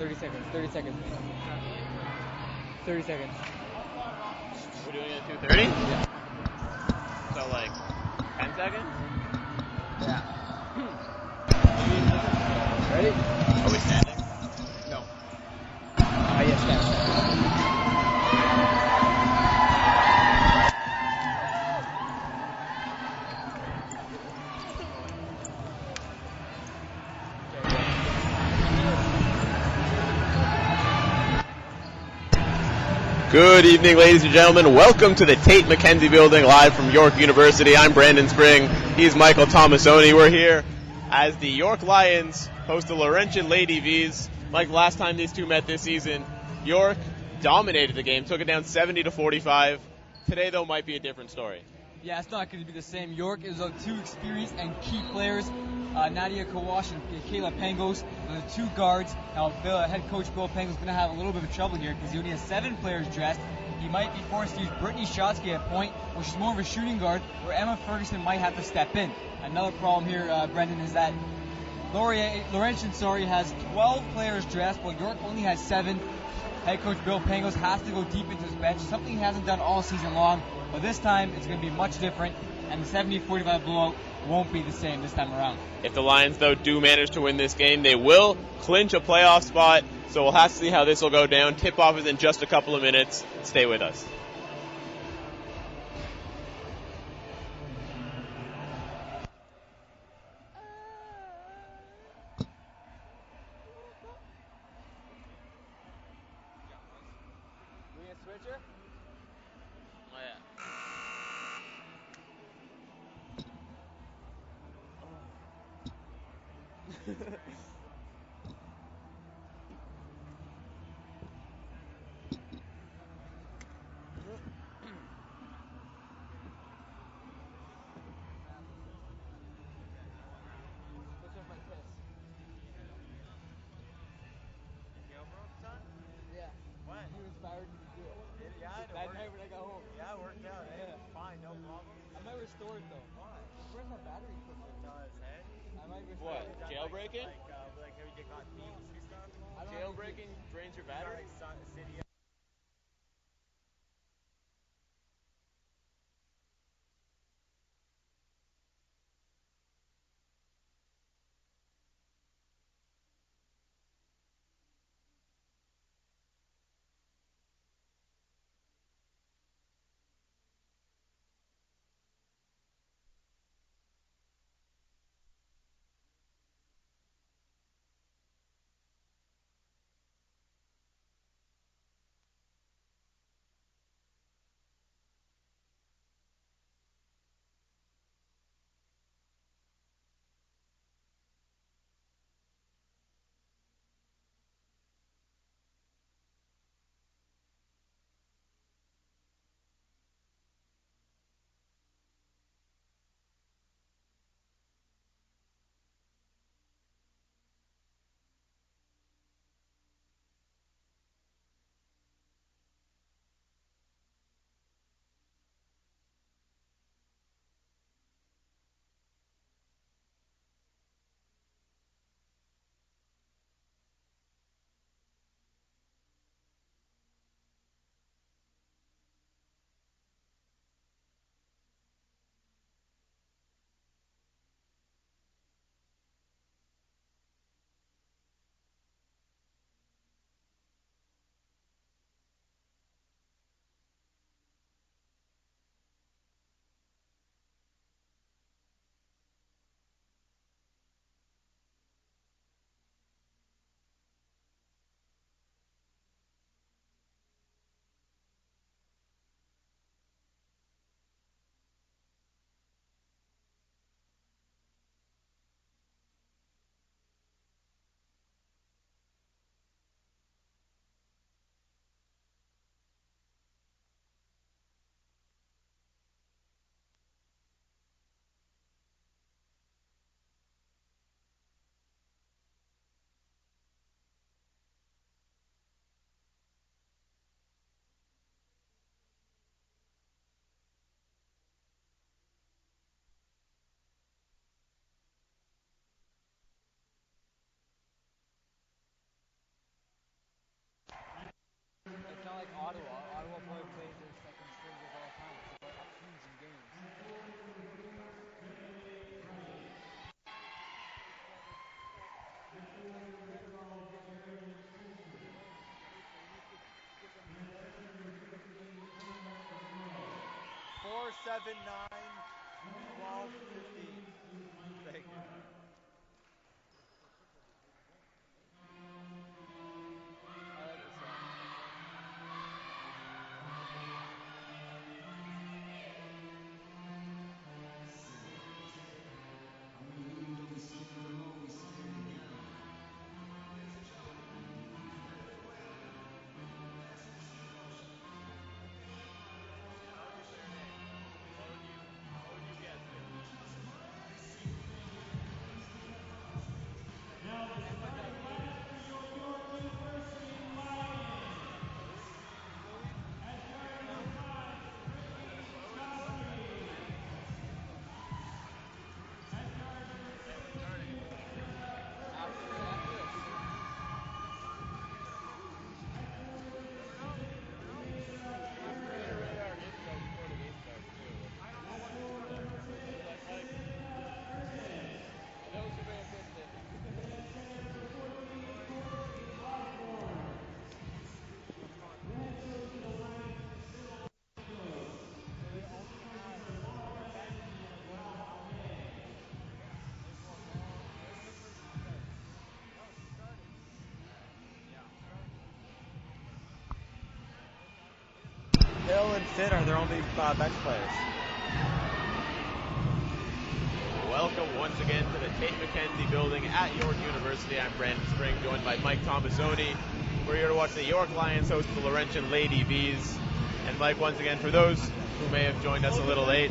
30 seconds. 30 seconds. 30 seconds. We're doing it at 2:30? Yeah. So like 10 seconds? Yeah. Ready? Are we standing? No. Yes, stand. Good evening, ladies and gentlemen. Welcome to the Tate McKenzie Building, live from York University. I'm Brandon Spring. He's Michael Tomasoni. We're here as the York Lions host the Laurentian Lady Vs. Like last time these two met this season, York dominated the game, took it down 70-45. Today, though, might be a different story. Yeah, it's not going to be the same. York is on two experienced and key players, Nadia Kawash and Kayla Pangos, the two guards. Now, head coach Bill Pangos is going to have a little bit of trouble here because he only has 7 players dressed. He might be forced to use Brittany Shotsky at point, which is more of a shooting guard, where Emma Ferguson might have to step in. Another problem here, Brendan, is that Laurentian has 12 players dressed, while York only has 7. Head coach Bill Pangos has to go deep into his bench, something he hasn't done all season long. But this time, it's going to be much different, and the 70-45 blowout won't be the same this time around. If the Lions, though, do manage to win this game, they will clinch a playoff spot, so we'll have to see how this will go down. Tip-off is in just a couple of minutes. Stay with us. Switcher? Oh, yeah. Yeah. What? You inspired me to do it. Yeah, That night when I got home. Yeah, it worked out. Yeah. Fine, no problem. I might restore it though. Why? Where's my battery quicker? Does, hey? I might restore What? it. Jailbreaking? Like how you got thieves and stuff? I don't have Jailbreaking drains your battery? Like City 7, 9, 12, 15. Thank you. Hill and Finn are their only bench players. Welcome once again to the Tate McKenzie building at York University. I'm Brandon Spring, joined by Mike Tomasoni. We're here to watch the York Lions host the Laurentian Lady Bees. And Mike, once again, for those who may have joined us a little late,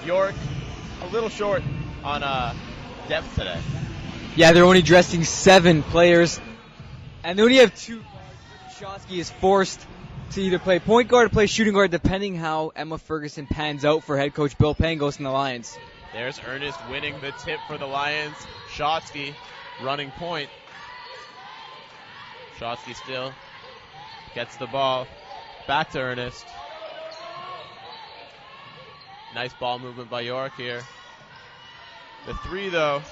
York a little short on depth today. Yeah, they're only dressing 7 players, and they only have 2 guards. Shotsky is forced to either play point guard or play shooting guard, depending how Emma Ferguson pans out for head coach Bill Pangos and the Lions. There's Ernest winning the tip for the Lions. Shotsky running point. Shotsky still gets the ball. Back to Ernest. Nice ball movement by York here. The 3, though,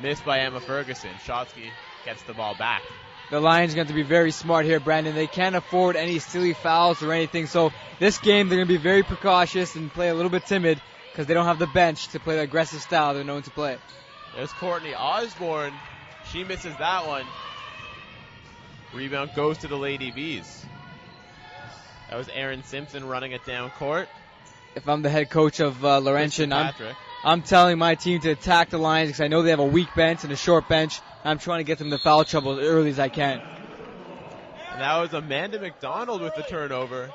missed by Emma Ferguson. Shotsky gets the ball back. The Lions are going to be very smart here, Brandon. They can't afford any silly fouls or anything. So this game, they're going to be very precautious and play a little bit timid because they don't have the bench to play the aggressive style they're known to play. There's Courtney Osborne. She misses that one. Rebound goes to the Lady Bees. That was Aaron Simpson running it down court. If I'm the head coach of Laurentian, Patrick. I'm telling my team to attack the Lions because I know they have a weak bench and a short bench. I'm trying to get them to foul trouble as early as I can. And that was Amanda McDonald with the turnover.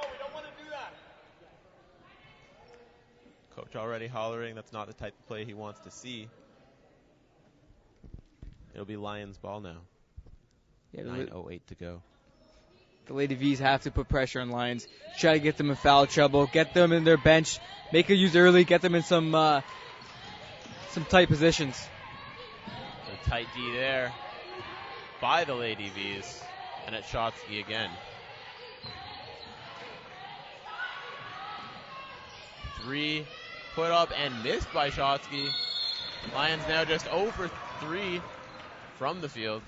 Coach already hollering. That's not the type of play he wants to see. It'll be Lions ball now. Yeah, 9:08 to go. The Lady V's have to put pressure on Lions. Try to get them in foul trouble. Get them in their bench. Make a use early. Get them in some tight positions. A tight D there by the Lady V's. And it's Shotsky again. 3 put up and missed by Shotsky. Lions now just 0 for 3 from the field.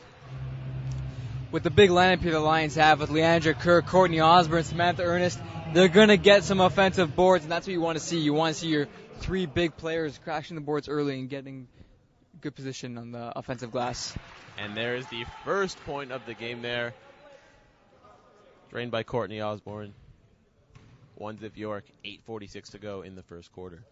With the big lineup here the Lions have with Leandra Kerr, Courtney Osborne, Samantha Ernest, they're going to get some offensive boards, and that's what you want to see. You want to see your 3 big players crashing the boards early and getting good position on the offensive glass. And there's the first point of the game there. Drained by Courtney Osborne. 1-zip York, 8:46 to go in the first quarter.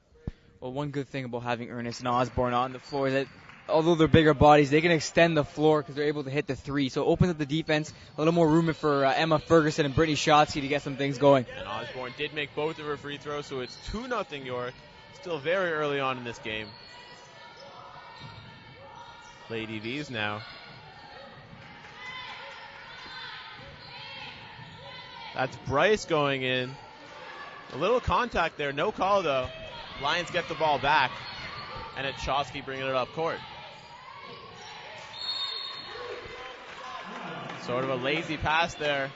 Well, one good thing about having Ernest and Osborne on the floor is that although they're bigger bodies, they can extend the floor because they're able to hit the 3. So it opens up the defense, a little more room for Emma Ferguson and Brittany Shotsky to get some things going. And Osborne did make both of her free throws, so it's 2-0 York. Still very early on in this game. Lady V's now. That's Bryce going in. A little contact there, no call though. Lions get the ball back, and it's Shotsky bringing it up court. Sort of a lazy pass there,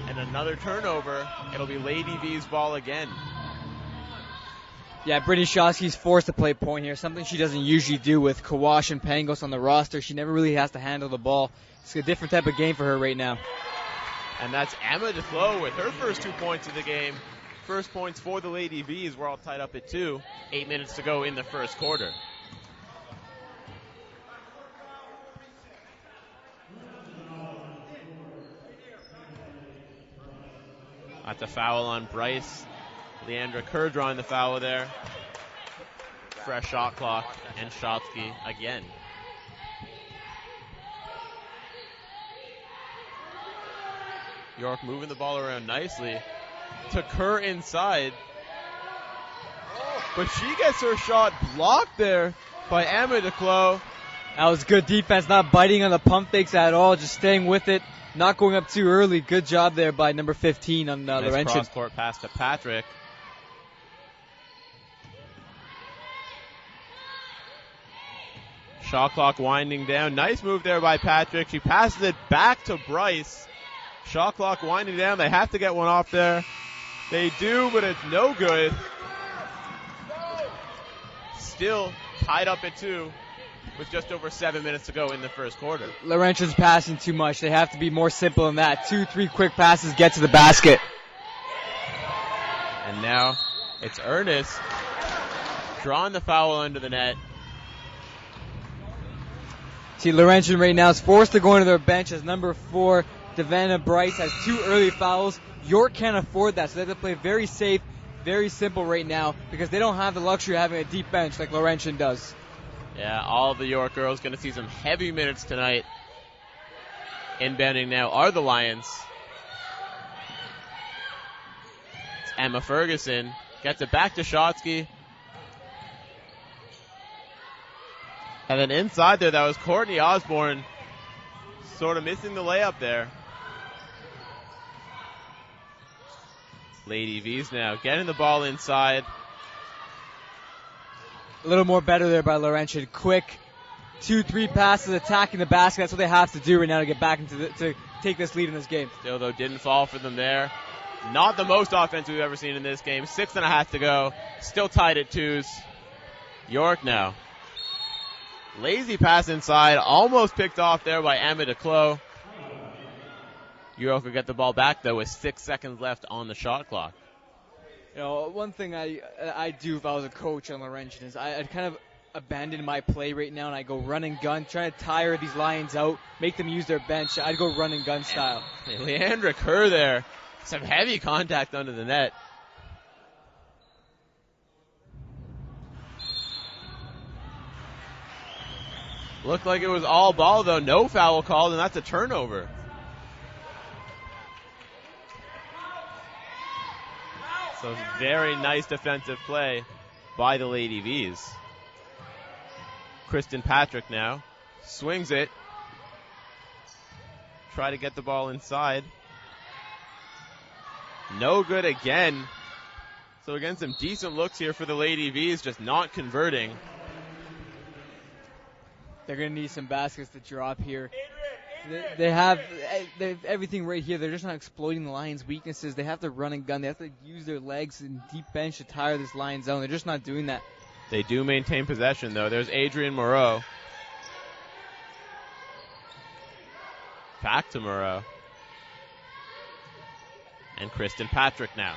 and another turnover. It'll be Lady V's ball again. Yeah, Brittany Shotsky's forced to play point here, something she doesn't usually do with Kawash and Pangos on the roster. She never really has to handle the ball. It's a different type of game for her right now. And that's Emma DeFlo with her first 2 points of the game. First points for the Lady Vs. We're all tied up at 2. 8 minutes to go in the first quarter. That's a foul on Bryce. Leandra Kerr drawing the foul there. Fresh shot clock, and Shotsky again. York moving the ball around nicely. To Kerr inside. But she gets her shot blocked there by Emma DeClos. That was good defense, not biting on the pump fakes at all, just staying with it, not going up too early. Good job there by number 15 on Nice Laurentian. cross-court pass to Patrick. Shot clock winding down. Nice move there by Patrick. She passes it back to Bryce. Shot clock winding down. They have to get one off there. They do, but it's no good. Still tied up at 2 with just over 7 minutes to go in the first quarter. Laurentian's passing too much. They have to be more simple than that. 2-3 quick passes, get to the basket. And now it's Ernest drawing the foul under the net. See, Laurentian right now is forced to go into their bench as number 4, Devana Bryce, has 2 early fouls. York can't afford that, so they have to play very safe, very simple right now because they don't have the luxury of having a deep bench like Laurentian does. Yeah, all of the York girls going to see some heavy minutes tonight. Inbounding now are the Lions. It's Emma Ferguson. Gets it back to Shotsky. And then inside there, that was Courtney Osborne. Sort of missing the layup there. Lady V's now getting the ball inside. A little more better there by Laurentian. Quick 2-3 passes, attacking the basket. That's what they have to do right now to get back to take this lead in this game. Still, though, didn't fall for them there. Not the most offense we've ever seen in this game. 6.5 to go. Still tied at 2s. York now. Lazy pass inside. Almost picked off there by Emma DeClos. York will get the ball back, though, with 6 seconds left on the shot clock. You know, one thing I'd do if I was a coach on Laurentian is I'd kind of abandon my play right now and I go run and gun, try to tire these Lions out, make them use their bench. I'd go run and gun style. Leandra Kerr there. Some heavy contact under the net. Looked like it was all ball, though. No foul called, and that's a turnover. So very nice defensive play by the Lady Vs. Kristen Patrick now swings it. Try to get the ball inside. No good again. So again, some decent looks here for the Lady Vs, just not converting. They're going to need some baskets to drop here. They have everything right here. They're just not exploiting the Lions' weaknesses. They have to run and gun. They have to use their legs and deep bench to tire this Lions zone. They're just not doing that. They do maintain possession, though. There's Adrienne Moreau. Back to Moreau. And Kristen Patrick now.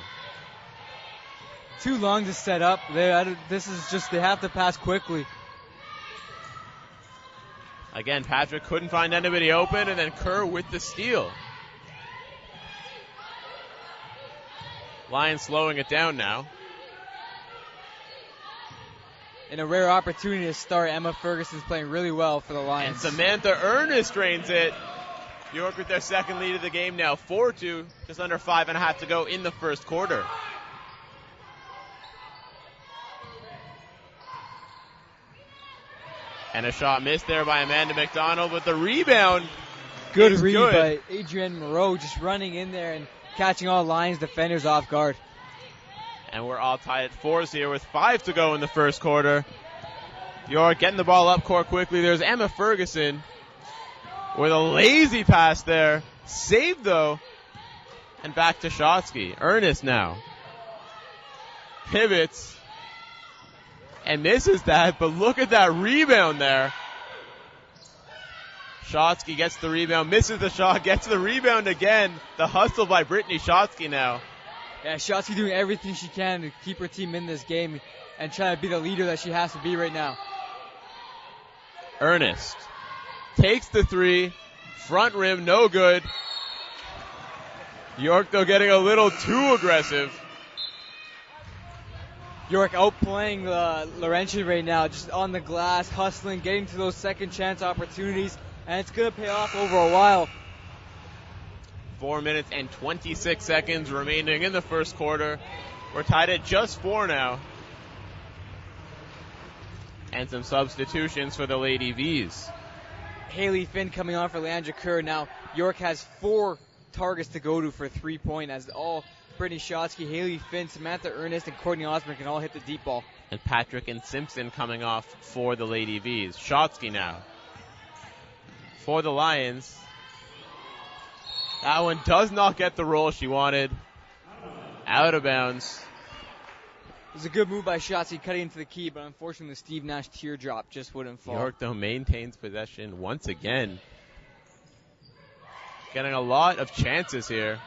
Too long to set up. This is just, they have to pass quickly. Again, Patrick couldn't find anybody open, and then Kerr with the steal. Lions slowing it down now. And a rare opportunity to start. Emma Ferguson's playing really well for the Lions. And Samantha Ernest drains it. York with their second lead of the game now, 4-2, just under 5.5 to go in the first quarter. And a shot missed there by Amanda McDonald, but the rebound Good read by Adrienne Moreau, just running in there and catching all Lions defenders off guard. And we're all tied at 4s here with 5 to go in the first quarter. York getting the ball up court quickly. There's Emma Ferguson with a lazy pass there. Saved, though. And back to Shotsky. Ernest now. Pivots. And misses that, but look at that rebound there. Shotsky gets the rebound, misses the shot, gets the rebound again. The hustle by Brittany Shotsky now. Yeah, Shotsky doing everything she can to keep her team in this game and try to be the leader that she has to be right now. Ernest takes the three, front rim, no good. York, though, getting a little too aggressive. York outplaying Laurentian right now, just on the glass, hustling, getting to those second chance opportunities, and it's going to pay off over a while. 4 minutes and 26 seconds remaining in the first quarter. We're tied at just 4 now. And some substitutions for the Lady Vs. Haley Finn coming on for Leandra Kerr. Now, York has 4 targets to go to for 3-point, as all Brittany Shotsky, Haley Finn, Samantha Ernest, and Courtney Osborne can all hit the deep ball. And Patrick and Simpson coming off for the Lady Vs. Shotsky now for the Lions. That one does not get the roll she wanted. Out of bounds. It was a good move by Shotsky cutting into the key, but unfortunately the Steve Nash teardrop just wouldn't fall. York, though, maintains possession once again. Getting a lot of chances here.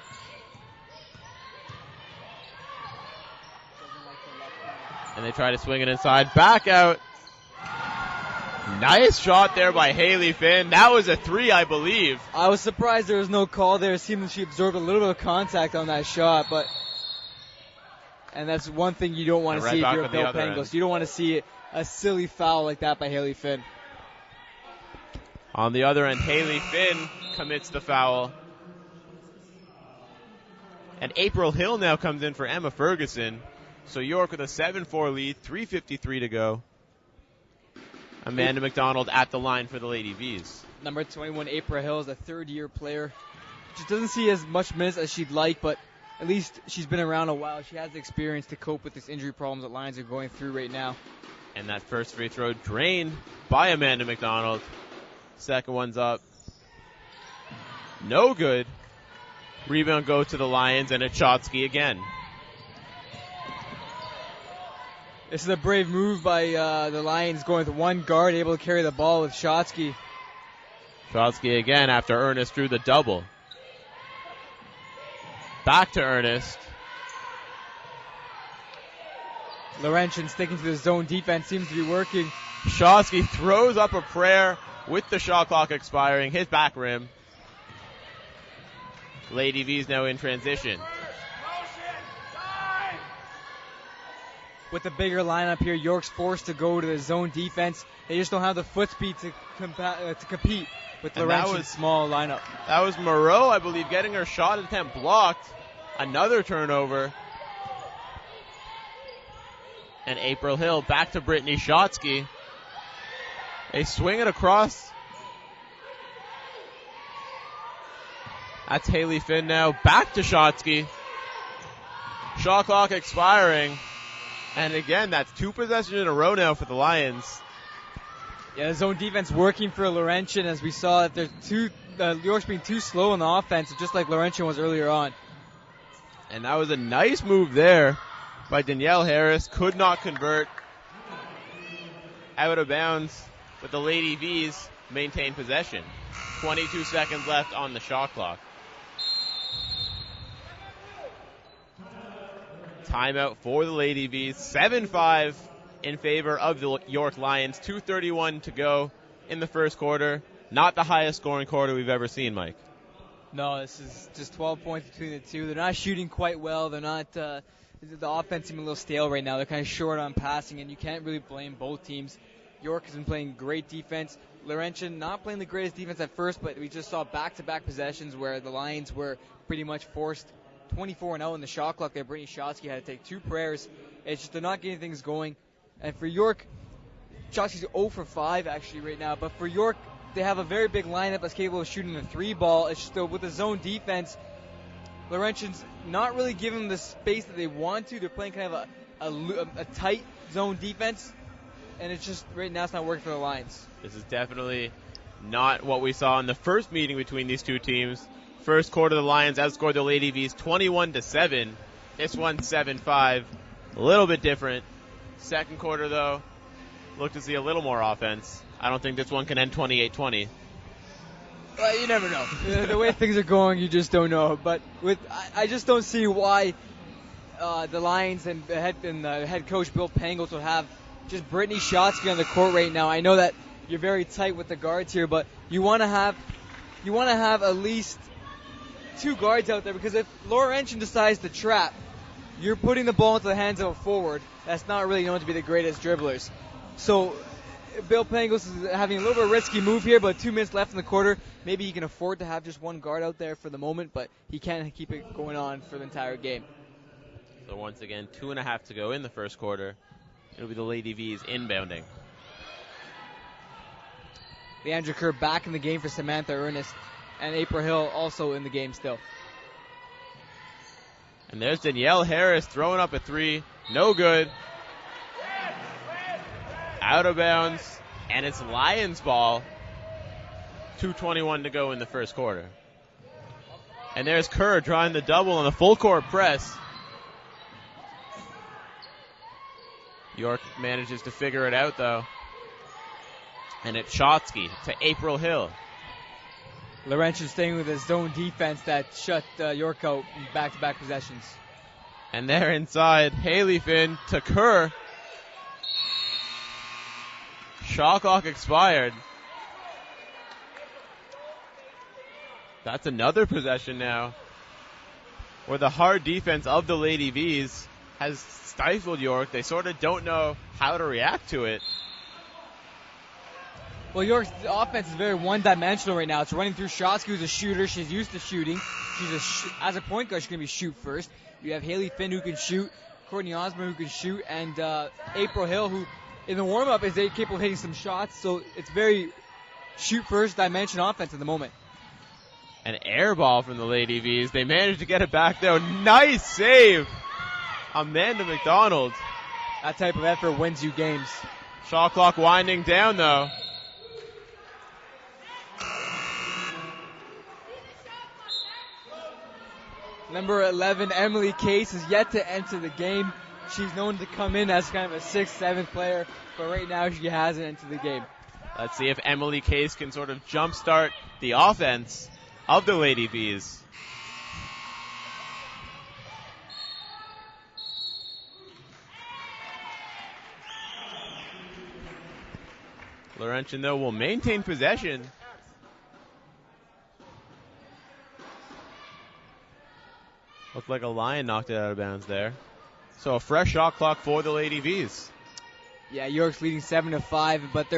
And they try to swing it inside. Back out. Nice shot there by Haley Finn. That was a 3, I believe. I was surprised there was no call there. It seemed that she absorbed a little bit of contact on that shot, and that's one thing you don't want to see if you're a Bill Pangos. You don't want to see a silly foul like that by Haley Finn. On the other end, Haley Finn commits the foul. And April Hill now comes in for Emma Ferguson. So York with a 7-4 lead, 3:53 to go. Amanda McDonald at the line for the Lady Vs. Number 21, April Hill, is a third-year player. She doesn't see as much minutes as she'd like, but at least she's been around a while. She has the experience to cope with these injury problems that Lions are going through right now. And that first free throw drained by Amanda McDonald. Second one's up. No good. Rebound go to the Lions, and it's Shotsky again. This is a brave move by the Lions, going with one guard, able to carry the ball with Shotsky. Shotsky again after Ernest drew the double. Back to Ernest. Laurentian sticking to the zone defense, seems to be working. Shotsky throws up a prayer with the shot clock expiring. His back rim. Lady V's now in transition. With the bigger lineup here, York's forced to go to the zone defense. They just don't have the foot speed to compete with Laurentian's small lineup. That was Moreau, I believe, getting her shot attempt blocked. Another turnover. And April Hill back to Brittany Shotsky. They swing it across. That's Haley Finn now. Back to Shotsky. Shot clock expiring. And again, that's 2 possessions in a row now for the Lions. Yeah, the zone defense working for Laurentian, as we saw that York's being too slow on the offense, just like Laurentian was earlier on. And that was a nice move there by Danielle Harris. Could not convert. Out of bounds, but the Lady V's maintain possession. 22 seconds left on the shot clock. Timeout for the Lady V's. 7-5 in favor of the York Lions. 2:31 to go in the first quarter. Not the highest scoring quarter we've ever seen, Mike. No, this is just 12 points between the two. They're not shooting quite well. They're not. The offense seems a little stale right now. They're kind of short on passing, and you can't really blame both teams. York has been playing great defense. Laurentian not playing the greatest defense at first, but we just saw back-to-back possessions where the Lions were pretty much forced 24-0 in the shot clock there. Brittany Shotsky had to take 2 prayers. It's just they're not getting things going. And for York, Shotsky's 0 for 5 actually right now. But for York, they have a very big lineup that's capable of shooting the 3 ball. It's just with the zone defense, Laurentian's not really giving them the space that they want to. They're playing kind of a tight zone defense. And it's just right now it's not working for the Lions. This is definitely not what we saw in the first meeting between these two teams. First quarter, the Lions outscored the Lady V's 21-7. This one 7-5. A little bit different. Second quarter, though, look to see a little more offense. I don't think this one can end 28-20. Well, you never know. The way things are going, you just don't know. But I just don't see why the Lions and the head coach Bill Pangos will have just Brittany Shotsky on the court right now. I know that you're very tight with the guards here, but you want to have at least 2 guards out there, because if Laurentian decides to trap, you're putting the ball into the hands of a forward that's not really known to be the greatest dribblers. So Bill Pangos is having a little bit of a risky move here, but 2 minutes left in the quarter. Maybe he can afford to have just 1 guard out there for the moment, but he can't keep it going on for the entire game. So once again, 2.5 to go in the first quarter. It'll be the Lady V's inbounding. Leandra Kerr back in the game for Samantha Ernest, and April Hill also in the game still. And there's Danielle Harris throwing up a 3. No good. Out of bounds. And it's Lions ball. 2:21 to go in the first quarter. And there's Kerr drawing the double on the full court press. York manages to figure it out, though. And it's Shotsky to April Hill. Laurentian staying with his zone defense that shut York out in back-to-back possessions. And there inside, Haley Finn to Kerr. Shot clock expired. That's another possession now, where the hard defense of the Lady V's has stifled York. They sort of don't know how to react to it. Well, York's offense is very one-dimensional right now. It's running through Shotsky, who's a shooter. She's used to shooting. As a point guard, she's going to be shoot first. You have Haley Finn, who can shoot, Courtney Osborne, who can shoot, and April Hill, who in the warm-up is capable of hitting some shots. So it's very shoot-first dimension offense at the moment. An air ball from the Lady V's. They managed to get it back, though. Nice save. Amanda McDonald. That type of effort wins you games. Shot clock winding down, though. Number 11, Emily Case, is yet to enter the game. She's known to come in as kind of a 6th, 7th player, but right now she hasn't entered the game. Let's see if Emily Case can sort of jumpstart the offense of the Lady V's. Laurentian, though, will maintain possession. Looked like a Lion knocked it out of bounds there. So a fresh shot clock for the Lady V's. Yeah, York's leading 7-5, but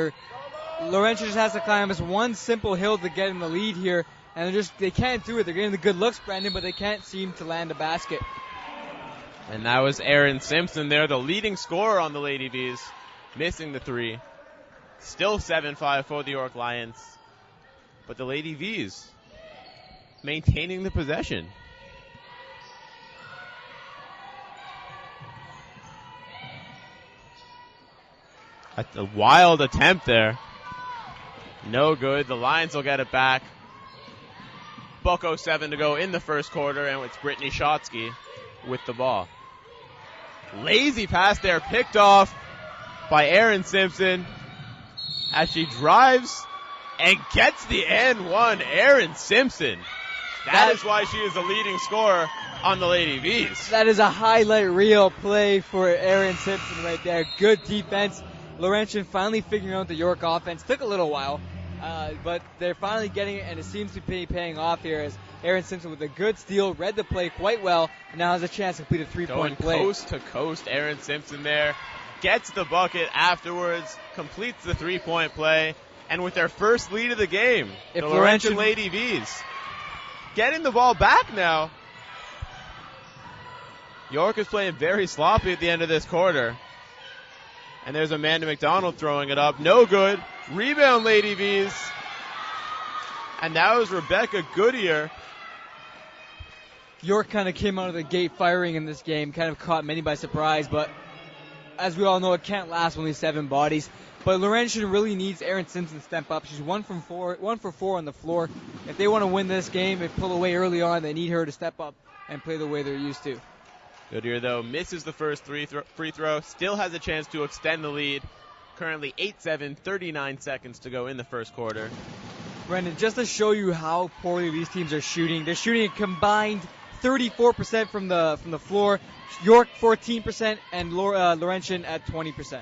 Laurentian just has to climb this one simple hill to get in the lead here, and they can't do it. They're getting the good looks, Brandon, but they can't seem to land a basket. And that was Erin Simpson there, the leading scorer on the Lady V's, missing the 3. Still 7-5 for the York Lions, but the Lady V's maintaining the possession. A wild attempt there. No good. The Lions will get it back. Bucko 7 to go in the first quarter, and it's Brittany Shotsky with the ball. Lazy pass there, picked off by Erin Simpson as she drives and gets the and one. Erin Simpson. That is why she is the leading scorer on the Lady V's. That is a highlight reel play for Erin Simpson right there. Good defense. Laurentian finally figuring out the York offense. Took a little while, but they're finally getting it, and it seems to be paying off here as Erin Simpson with a good steal, read the play quite well, and now has a chance to complete a 3-point play. Going coast to coast, Erin Simpson there. Gets the bucket afterwards, completes the 3-point play, and with their first lead of the game, the Laurentian Lady V's getting the ball back now. York is playing very sloppy at the end of this quarter. And there's Amanda McDonald throwing it up. No good. Rebound, Lady V's. And that was Rebecca Goodyear. York kind of came out of the gate firing in this game, kind of caught many by surprise, but as we all know, it can't last only 7 bodies. But Laurentian really needs Erin Simpson to step up. She's 1 for 4 on the floor. If they want to win this game and pull away early on, they need her to step up and play the way they're used to. Goodyear, though, misses the first free throw, still has a chance to extend the lead. Currently 8-7, 39 seconds to go in the first quarter. Brendan, just to show you how poorly these teams are shooting, they're shooting a combined 34% from the floor. York 14% and Laurentian at 20%.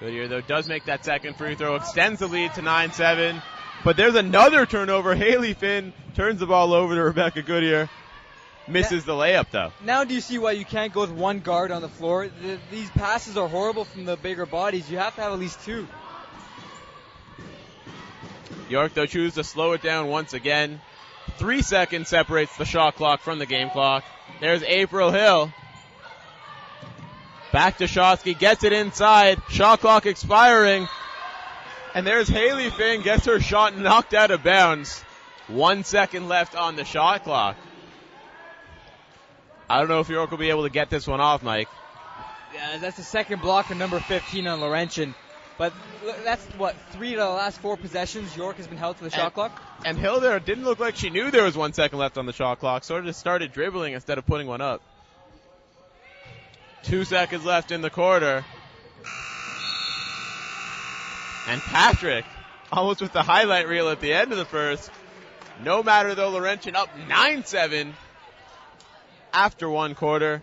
Goodyear, though, does make that second free throw, extends the lead to 9-7. But there's another turnover. Haley Finn turns the ball over to Rebecca Goodyear. Misses the layup, though. Now do you see why you can't go with one guard on the floor? These passes are horrible from the bigger bodies. You have to have at least two. York, though, chooses to slow it down once again. 3 seconds separates the shot clock from the game clock. There's April Hill. Back to Shotsky, gets it inside. Shot clock expiring. And there's Haley Finn, gets her shot knocked out of bounds. 1 second left on the shot clock. I don't know if York will be able to get this one off, Mike. Yeah, that's the second block for number 15 on Laurentian. But that's, 3 of the last 4 possessions York has been held to the shot clock? And Hill there didn't look like she knew there was 1 second left on the shot clock. Sort of just started dribbling instead of putting one up. 2 seconds left in the quarter. And Patrick, almost with the highlight reel at the end of the first. No matter though, Laurentian up 9-7 after 1 quarter.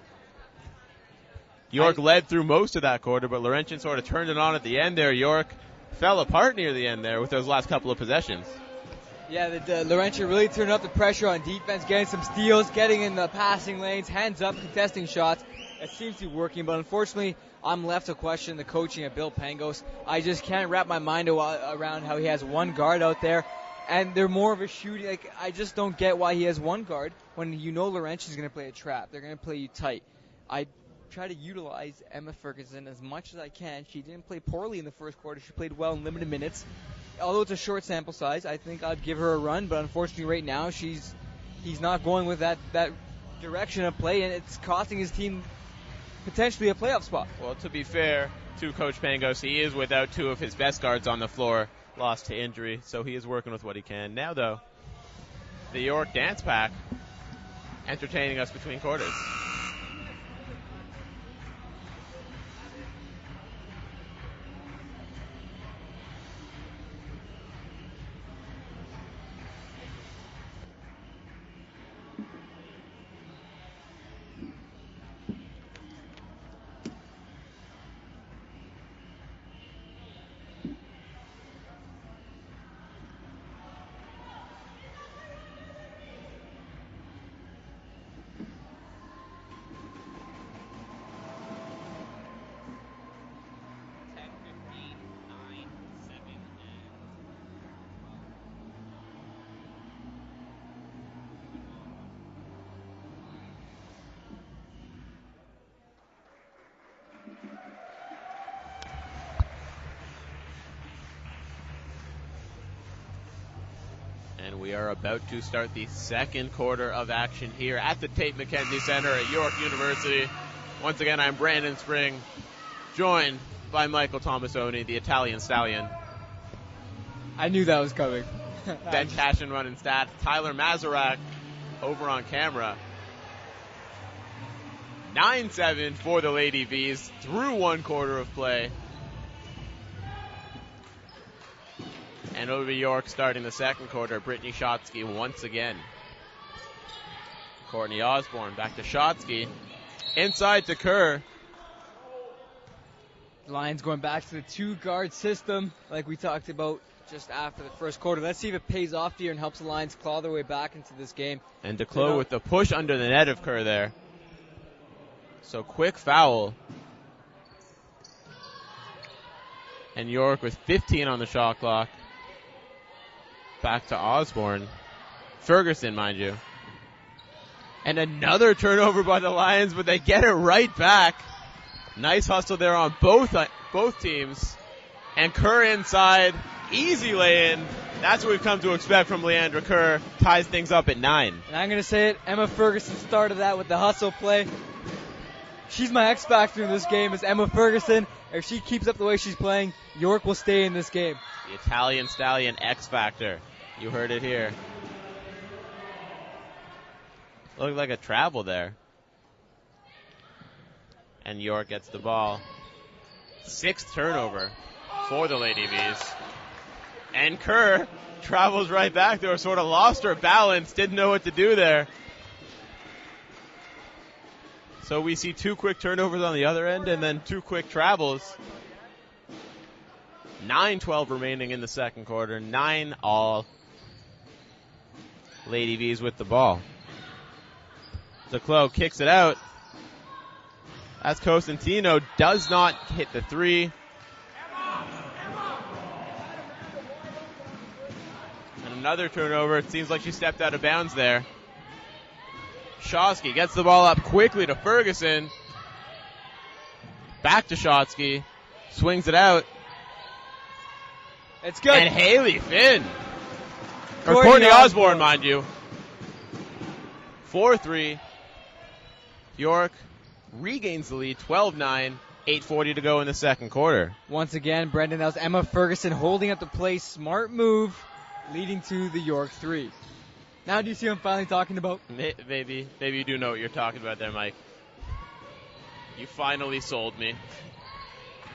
York led through most of that quarter, but Laurentian sort of turned it on at the end there. York fell apart near the end there with those last couple of possessions. Yeah, the Laurentian really turned up the pressure on defense, getting some steals, getting in the passing lanes, hands up, contesting shots. It seems to be working, but unfortunately, I'm left to question the coaching of Bill Pangos. I just can't wrap my mind around how he has one guard out there, and they're more of a shooting. Like, I just don't get why he has one guard when you know Laurentian's going to play a trap. They're going to play you tight. I try to utilize Emma Ferguson as much as I can. She didn't play poorly in the first quarter. She played well in limited minutes. Although it's a short sample size, I think I'd give her a run, but unfortunately right now he's not going with that direction of play, and it's costing his team potentially a playoff spot. Well, to be fair to Coach Pangos, he is without 2 of his best guards on the floor, lost to injury, so he is working with what he can. Now, though, the York Dance Pack entertaining us between quarters. And we are about to start the second quarter of action here at the Tate McKenzie Center at York University. Once again, I'm Brandon Spring, joined by Michael Tomasoni, the Italian Stallion. I knew that was coming. Ben Cashin running stats. Tyler Mazarak over on camera. 9-7 for the Lady Bees through 1 quarter of play. And over to York starting the second quarter. Brittany Shotsky once again. Courtney Osborne back to Shotsky. Inside to Kerr. Lions going back to the 2-guard system like we talked about just after the first quarter. Let's see if it pays off here and helps the Lions claw their way back into this game. And Declos with the push under the net of Kerr there. So quick foul. And York with 15 on the shot clock. Back to Osborne. Ferguson, mind you. And another turnover by the Lions, but they get it right back. Nice hustle there on both teams. And Kerr inside. Easy lay-in. That's what we've come to expect from Leandra Kerr. Ties things up at 9. And I'm going to say it. Emma Ferguson started that with the hustle play. She's my X factor in this game is Emma Ferguson. If she keeps up the way she's playing, York will stay in this game. The Italian Stallion X factor. You heard it here. Looked like a travel there. And York gets the ball. 6th turnover for the Lady Bees. And Kerr travels right back there, sort of lost her balance, didn't know what to do there. So we see 2 quick turnovers on the other end and then 2 quick travels. 9:12 remaining in the second quarter. 9 all. Lady V's with the ball. Duclos kicks it out. As Cosentino does not hit the 3. And another turnover. It seems like she stepped out of bounds there. Shotsky gets the ball up quickly to Ferguson. Back to Shotsky. Swings it out. It's good. And Haley Finn. Or Courtney Osborne, mind you. 4-3. York regains the lead, 12-9. 8:40 to go in the second quarter. Once again, Brendan, that was Emma Ferguson holding up the play. Smart move, leading to the York 3. Now do you see what I'm finally talking about? Maybe you do know what you're talking about there, Mike. You finally sold me.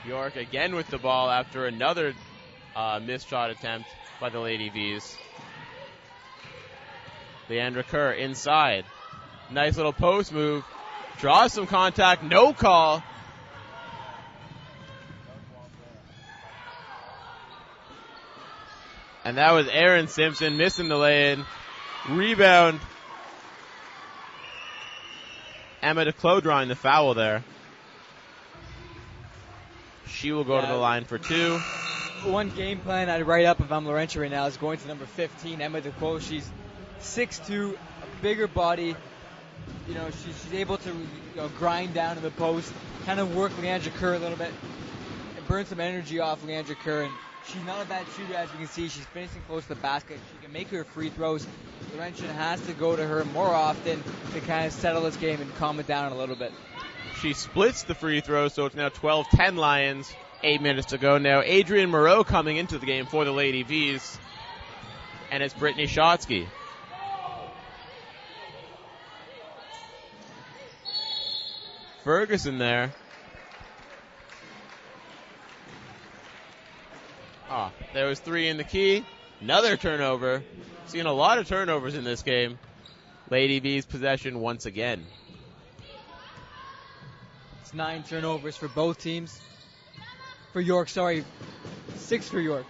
York again with the ball after another missed shot attempt by the Lady V's. Leandra Kerr inside. Nice little post move. Draws some contact. No call. And that was Erin Simpson missing the lay-in. Rebound. Emma Duclos drawing the foul there. She will go to the line for 2. One game plan I'd write up if I'm Laurentia right now is going to number 15, Emma Duclos. She's 6'2", a bigger body. You know, she's able to grind down to the post, kind of work Leandra Kerr a little bit, and burn some energy off Leandra Kerr. And she's not a bad shooter, as you can see. She's finishing close to the basket. She can make her free throws. Laurentia has to go to her more often to kind of settle this game and calm it down a little bit. She splits the free throws, so it's now 12-10 Lions. 8 minutes to go now. Adrienne Moreau coming into the game for the Lady V's. And it's Brittany Shotsky. Ferguson there. There was 3 in the key. Another turnover. Seeing a lot of turnovers in this game. Lady V's possession once again. It's 9 turnovers for both teams. For York, 6 for York.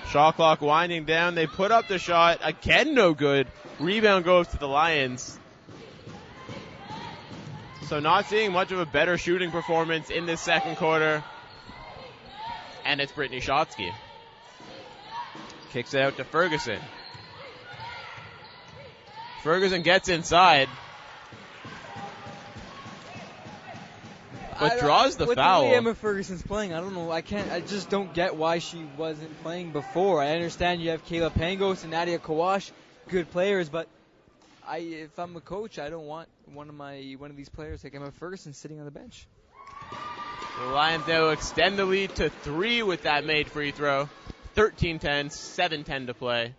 Shot clock winding down. They put up the shot. Again, no good. Rebound goes to the Lions. So not seeing much of a better shooting performance in this second quarter. And it's Brittany Shotsky. Kicks it out to Ferguson. Ferguson gets inside. But draws the foul. With the way Emma Ferguson's playing, I don't know. I just don't get why she wasn't playing before. I understand you have Kayla Pangos and Nadia Kawash, good players, but if I'm a coach, I don't want one of these players like Emma Ferguson sitting on the bench. The Lions now extend the lead to 3 with that made free throw. 13-10, 7:10 to play.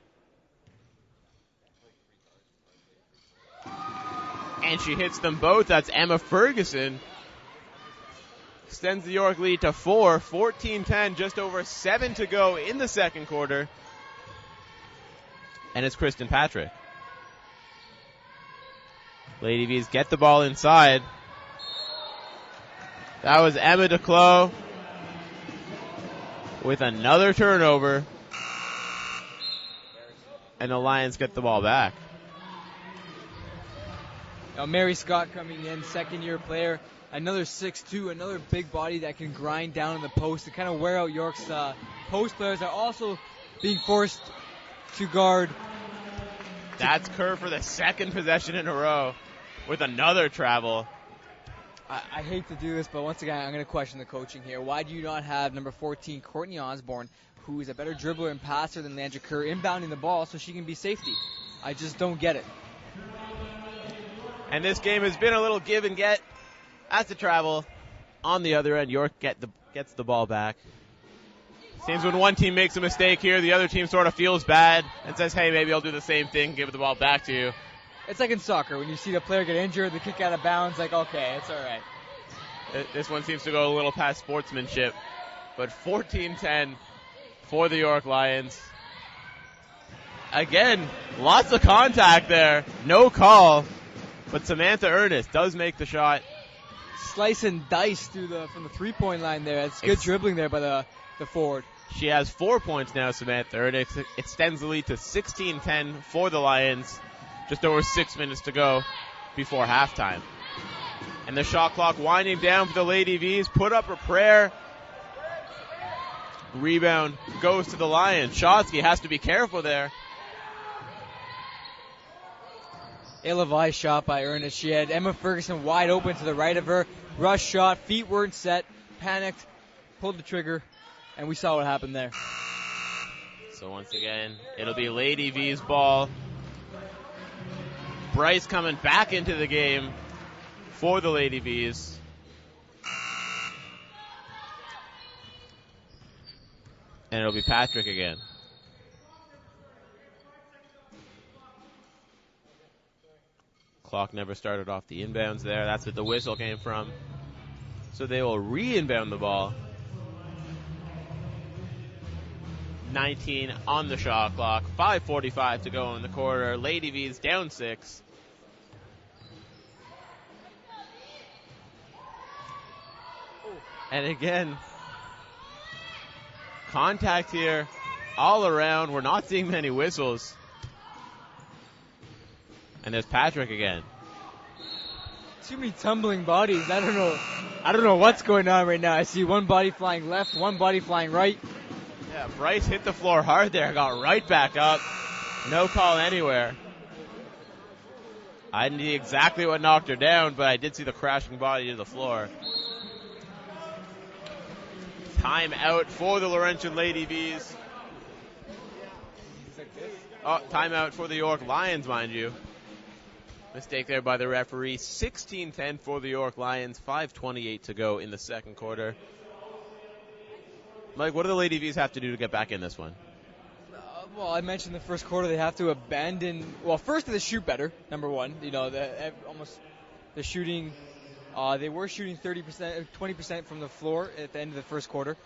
And she hits them both. That's Emma Ferguson. Extends the York lead to 4. 14-10, just over 7 to go in the second quarter. And it's Kristen Patrick. Lady V's get the ball inside. That was Emma Duclos with another turnover. And the Lions get the ball back. Now Mary Scott coming in, second-year player. Another 6'2", another big body that can grind down in the post to kind of wear out York's post players. Are also being forced to guard. That's Kerr for the second possession in a row with another travel. I hate to do this, but once again, I'm going to question the coaching here. Why do you not have number 14, Courtney Osborne, who is a better dribbler and passer than Leandra Kerr, inbounding the ball so she can be safety? I just don't get it. And this game has been a little give and get. That's the travel. On the other end, York gets the ball back. Seems when one team makes a mistake here, the other team sort of feels bad and says, hey, maybe I'll do the same thing, give the ball back to you. It's like in soccer. When you see the player get injured, the kick out of bounds, like, okay, it's all right. This one seems to go a little past sportsmanship. But 14-10 for the York Lions. again, lots of contact there. No call, but Samantha Ernest does make the shot. Slice and dice from the 3-point line there. It's good dribbling there by the forward. She has 4 points now, Samantha Ernest. Extends the lead to 16-10 for the Lions. Just over 6 minutes to go before halftime. And the shot clock winding down for the Lady Vs. Put up a prayer. Rebound goes to the Lions. Shotsky has to be careful there. Ill-advised shot by Ernest. She had Emma Ferguson wide open to the right of her. Rush shot, feet weren't set, panicked, pulled the trigger, and we saw what happened there. So once again, it'll be Lady V's ball. Bryce coming back into the game for the Lady Vs. And it'll be Patrick again. Clock never started off the inbounds there. That's what the whistle came from. So they will re-inbound the ball. 19 on the shot clock. 5:45 to go in the quarter. Lady V's down 6. And again, contact here all around. We're not seeing many whistles. And there's Patrick again. Too many tumbling bodies. I don't know what's going on right now. I see one body flying left, one body flying right. Yeah, Bryce hit the floor hard there, got right back up. No call anywhere. I didn't see exactly what knocked her down, but I did see the crashing body to the floor. Time out for the Laurentian Lady Vs. Oh, timeout for the York Lions, mind you. Mistake there by the referee. 16-10 for the York Lions. 5:28 to go in the second quarter. Mike, what do the Lady Vs have to do to get back in this one? Well, I mentioned the first quarter they have to abandon. Well, first they shoot better. Number one, the shooting. They were shooting 30%, 20% from the floor at the end of the first quarter.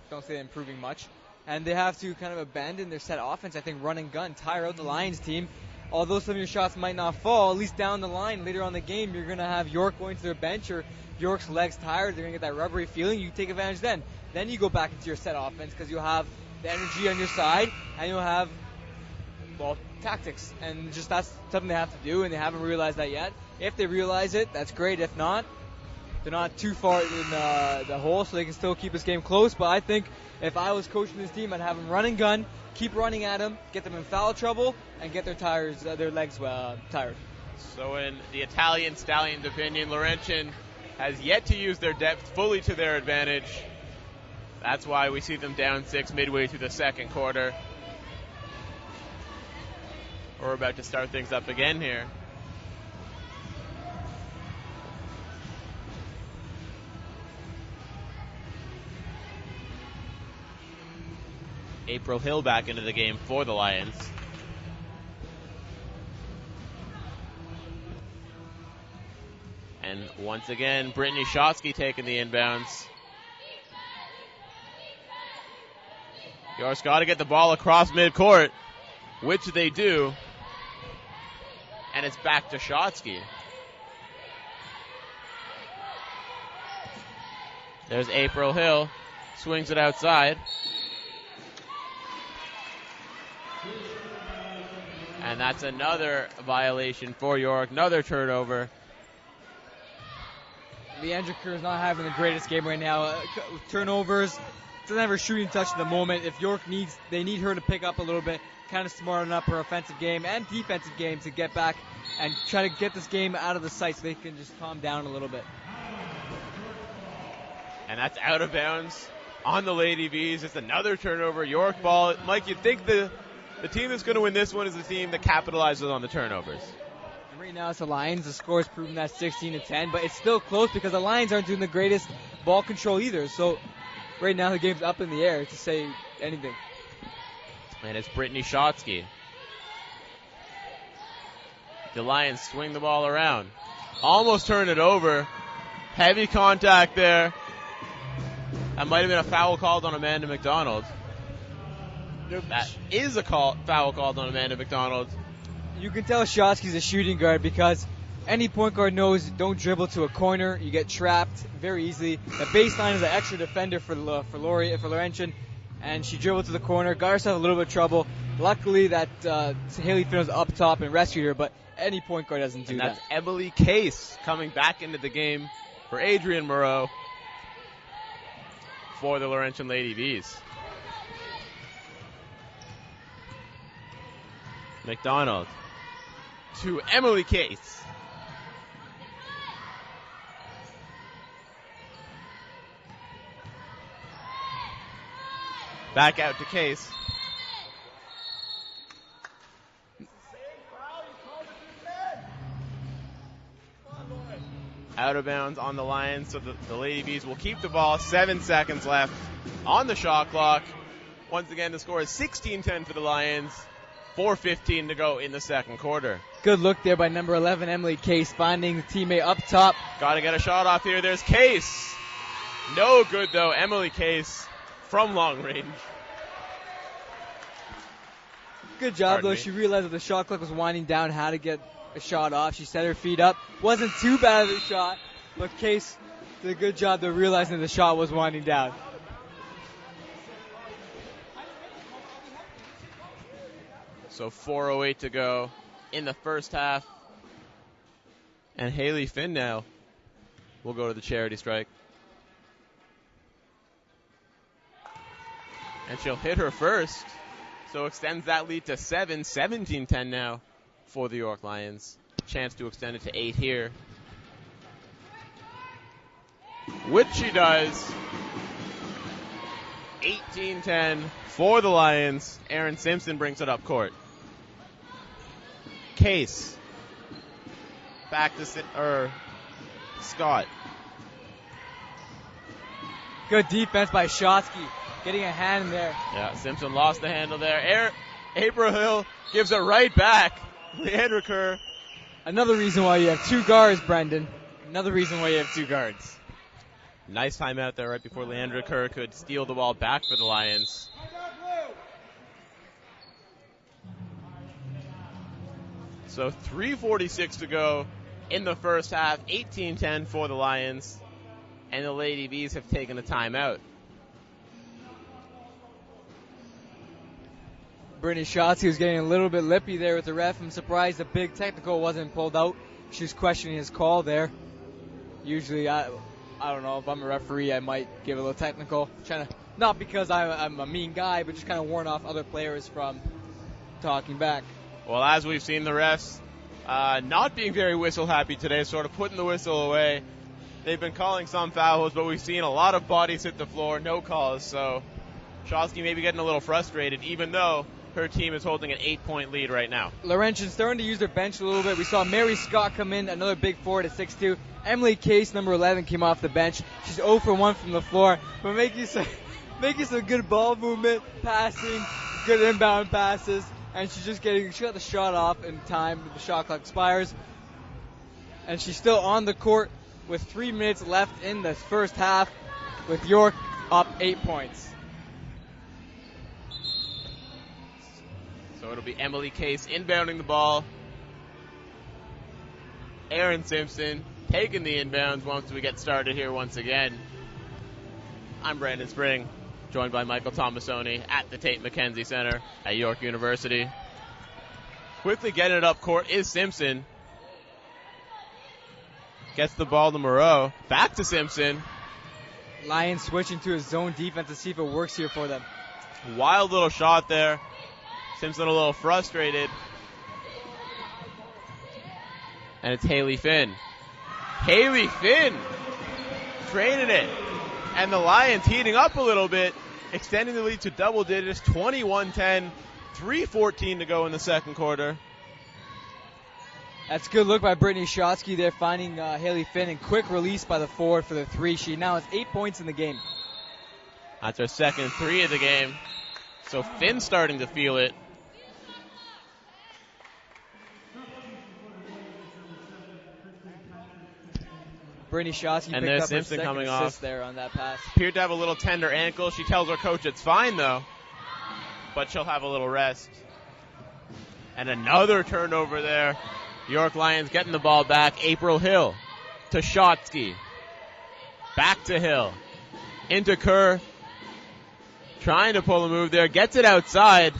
Don't see them improving much. And they have to kind of abandon their set offense. I think run and gun, tire out the Lions team. Although some of your shots might not fall, at least down the line later on in the game, you're going to have York going to their bench or York's legs tired. They're going to get that rubbery feeling. You take advantage then. Then you go back into your set offense because you'll have the energy on your side and you'll have, tactics. And just that's something they have to do, and they haven't realized that yet. If they realize it, that's great. If not, they're not too far in the hole, so they can still keep this game close. But I think if I was coaching this team, I'd have them run and gun, keep running at them, get them in foul trouble, and get their legs tired. So in the Italian Stallion's opinion, Laurentian has yet to use their depth fully to their advantage. That's why we see them down 6 midway through the second quarter. We're about to start things up again here. April Hill back into the game for the Lions. And once again, Brittany Shotsky taking the inbounds. York's got to get the ball across midcourt, which they do. And it's back to Shotsky. There's April Hill. Swings it outside. And that's another violation for York. Another turnover. Leandra Kerr is not having the greatest game right now. Turnovers. Doesn't have her shooting touch at the moment. If York they need her to pick up a little bit, kind of smarten up her offensive game and defensive game to get back and try to get this game out of the sight so they can just calm down a little bit. And that's out of bounds on the Lady Vs. It's another turnover. York ball. Mike, you'd think the team that's going to win this one is the team that capitalizes on the turnovers. And right now it's the Lions. The score is proven that 16-10, but it's still close because the Lions aren't doing the greatest ball control either. So right now the game's up in the air to say anything. And it's Brittany Shotsky. The Lions swing the ball around. Almost turn it over. Heavy contact there. That might have been a foul called on Amanda McDonald. That is a foul called on Amanda McDonald. You can tell Shotsky's a shooting guard because any point guard knows don't dribble to a corner. You get trapped very easily. The baseline is an extra defender for Laurentian, and she dribbled to the corner, got herself a little bit of trouble. Luckily that Haley Finn was up top and rescued her, but any point guard doesn't do that. That's Emily Case coming back into the game for Adrienne Moreau for the Laurentian Lady Bees. McDonald to Emily Case. Back out to Case. Out of bounds on the line, so the Lady Bees will keep the ball. 7 seconds left on the shot clock. Once again, the score is 16-10 for the Lions. 4:15 to go in the second quarter. Good look there by number 11, Emily Case, finding the teammate up top. Got to get a shot off here. There's Case. No good, though. Emily Case from long range. Good job, though. She realized that the shot clock was winding down, how to get a shot off. She set her feet up. Wasn't too bad of a shot, but Case did a good job, though, realizing the shot was winding down. So 4:08 to go in the first half. And Haley Finn now will go to the charity strike. And she'll hit her first. So extends that lead to 7. 17-10 now for the York Lions. Chance to extend it to 8 here. Which she does. 18-10 for the Lions. Erin Simpson brings it up court. Case. Back to Scott. Good defense by Shotsky, getting a hand in there. Yeah, Simpson lost the handle there. April Hill gives it right back. Leandra Kerr. Another reason why you have two guards, Brendan. Another reason why you have two guards. Nice timeout there right before Leandra Kerr could steal the ball back for the Lions. So 3:46 to go in the first half. 18-10 for the Lions. And the Lady Bees have taken a timeout. Brittany Shotsky was getting a little bit lippy there with the ref. I'm surprised the big technical wasn't pulled out. She was questioning his call there. Usually, I don't know, if I'm a referee, I might give a little technical. Not because I'm a mean guy, but just kind of warn off other players from talking back. Well, as we've seen the refs not being very whistle happy today, sort of putting the whistle away. They've been calling some fouls, but we've seen a lot of bodies hit the floor, no calls. So Shotsky may be getting a little frustrated, even though her team is holding an 8-point lead right now. Laurentian's starting to use their bench a little bit. We saw Mary Scott come in, another big forward at 6'2". Emily Case, number 11, came off the bench. She's 0 for 1 from the floor, but making some good ball movement, passing, good inbound passes, and she got the shot off in time. The shot clock expires, and she's still on the court with 3 minutes left in the first half, with York up 8 points. So it'll be Emily Case inbounding the ball. Erin Simpson taking the inbounds once we get started here once again. I'm Brandon Spring, joined by Michael Tomasoni at the Tate McKenzie Center at York University. Quickly getting it up court is Simpson. Gets the ball to Moreau. Back to Simpson. Lions switching to a zone defense to see if it works here for them. Wild little shot there. Simpson a little frustrated. And it's Haley Finn. Haley Finn training it. And the Lions heating up a little bit, extending the lead to double digits, 21-10, 3:14 to go in the second quarter. That's a good look by Brittany Shotsky there, finding Haley Finn, and quick release by the forward for the 3. She now has 8 points in the game. That's her second 3 of the game. So Finn starting to feel it. Brittany Shotsky And picked there's up her Simpson second coming assist off. there on that pass. Appeared to have a little tender ankle. She tells her coach it's fine, though. but she'll have a little rest. And another turnover there. York Lions getting the ball back. April Hill to Shotsky. Back to Hill. Into Kerr. Trying to pull a move there. Gets it outside.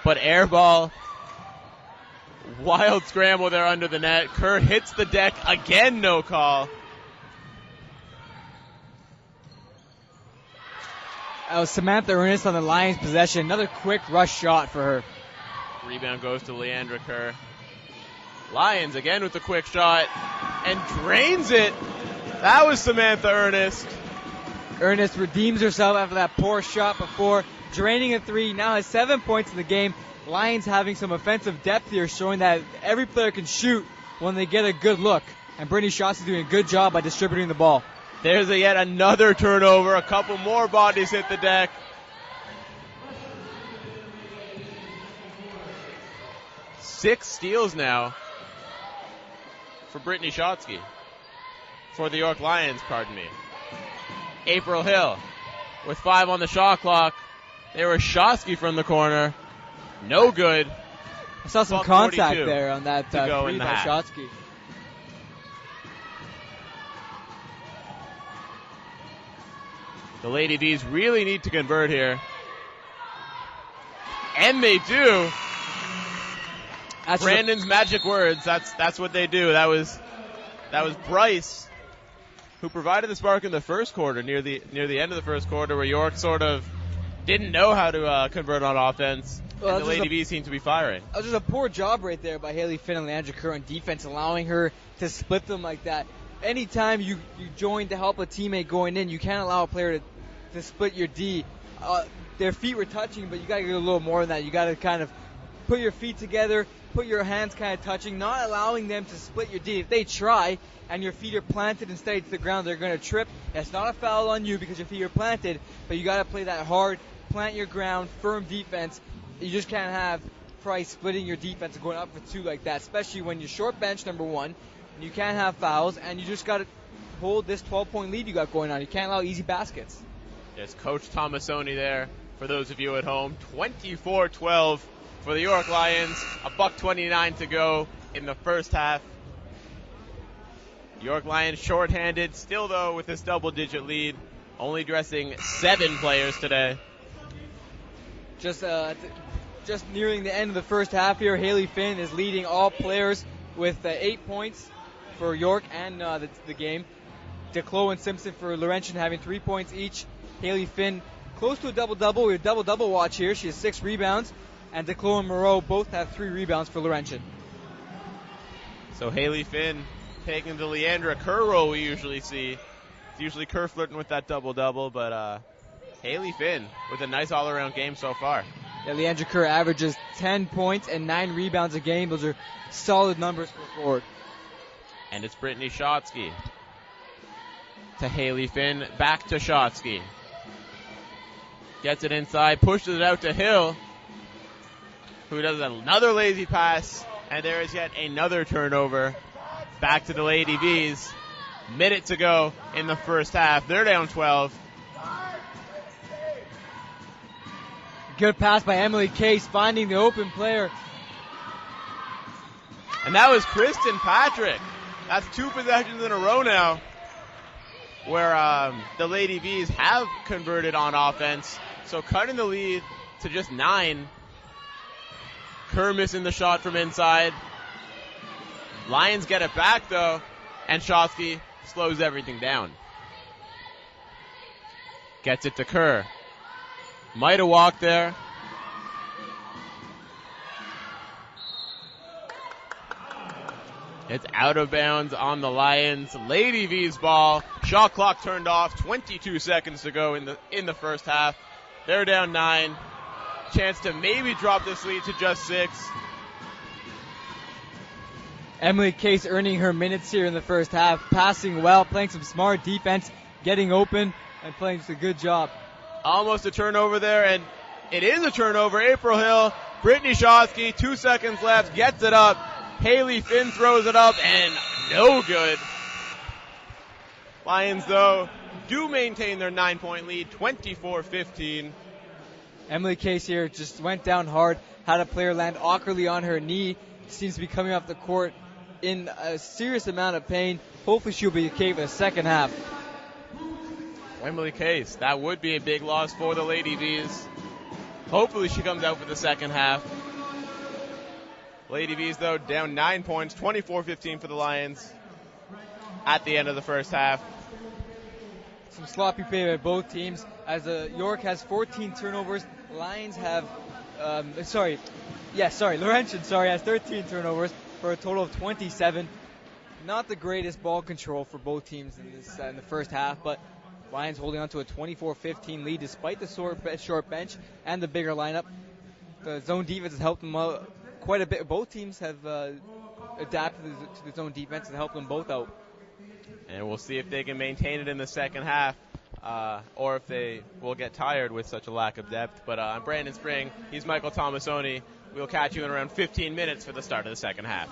But air ball. Wild scramble there under the net. Kerr hits the deck. Again, no call. That was Samantha Ernest on the Lions' possession. Another quick rush shot for her. Rebound goes to Leandra Kerr. Lions again with the quick shot and drains it. That was Samantha Ernest. Ernest redeems herself after that poor shot before, draining a three. Now has 7 points in the game. Lions having some offensive depth here, showing that every player can shoot when they get a good look. And Brittany Schatz is doing a good job by distributing the ball. There's yet another turnover. A couple more bodies hit the deck. Six steals now for Brittany Shotsky. For the York Lions, pardon me. April Hill with 5 on the shot clock. There was Shotsky from the corner. No good. I saw some contact there on that three by Shotsky. The Lady Bees really need to convert here. And they do. That's Brandon's magic words. That's what they do. That was Bryce who provided the spark in the first quarter, near the end of the first quarter, where York sort of didn't know how to convert on offense. Well, and the Lady Bees seem to be firing. That was just a poor job right there by Haley Finn and Leandra Kerr on defense, allowing her to split them like that. Anytime you join to help a teammate going in, you can't allow a player to split your D. Their feet were touching, but you got to get a little more than that. You got to kind of put your feet together, put your hands kind of touching, not allowing them to split your D. If they try and your feet are planted and steady to the ground, they're going to trip. That's not a foul on you because your feet are planted, but you got to play that hard, plant your ground, firm defense. You just can't have Price splitting your defense and going up for two like that, especially when you're short bench, number one, and you can't have fouls, and you just got to hold this 12-point lead you got going on. You can't allow easy baskets. There's Coach Tomasoni there for those of you at home. 24-12 for the York Lions. $1:29 to go in the first half. York Lions shorthanded, still though with this double-digit lead, only dressing 7 players today. Just nearing the end of the first half here, Haley Finn is leading all players with 8 points for York and the game. DeClo and Simpson for Laurentian having 3 points each. Haley Finn close to a double-double. We have double-double watch here. She has 6 rebounds. And DeClo and Moreau both have 3 rebounds for Laurentian. So Haley Finn taking the Leandra Kerr role we usually see. It's usually Kerr flirting with that double-double, but Haley Finn with a nice all-around game so far. Yeah, Leandra Kerr averages 10 points and 9 rebounds a game. Those are solid numbers for forward. And it's Brittany Shotsky to Haley Finn, back to Shotsky. Gets it inside, pushes it out to Hill, who does another lazy pass, and there is yet another turnover. Back to the Lady Bees. Minute to go in the first half. They're down 12. Good pass by Emily Case, finding the open player. And that was Kristen Patrick. That's 2 possessions in a row now where the Lady Bees have converted on offense. So cutting the lead to just 9. Kerr missing the shot from inside. Lions get it back though, and Shotsky slows everything down. Gets it to Kerr. Might have walked there. It's out of bounds on the Lions. Lady V's ball. Shot clock turned off. 22 seconds to go in the first half. They're down 9. Chance to maybe drop this lead to just 6. Emily Case earning her minutes here in the first half, passing well, playing some smart defense, getting open, and playing just a good job. Almost a turnover there, and it is a turnover. April Hill, Brittany Shotsky, 2 seconds left, gets it up. Haley Finn throws it up, and no good. Lions, though, do maintain their 9-point lead, 24-15. Emily Case here just went down hard, had a player land awkwardly on her knee, seems to be coming off the court in a serious amount of pain. Hopefully she'll be okay for the second half. Emily Case, that would be a big loss for the Lady V's. Hopefully she comes out for the second half. Lady V's, though, down 9 points, 24-15 for the Lions at the end of the first half. Some sloppy play by both teams, as York has 14 turnovers. Lions have, Laurentian, has 13 turnovers for a total of 27. Not the greatest ball control for both teams in the first half, but Lions holding on to a 24-15 lead despite the short bench and the bigger lineup. The zone defense has helped them out quite a bit. Both teams have adapted to the zone defense and helped them both out. And we'll see if they can maintain it in the second half, or if they will get tired with such a lack of depth. But I'm Brandon Spring. He's Michael Tomasoni. We'll catch you in around 15 minutes for the start of the second half.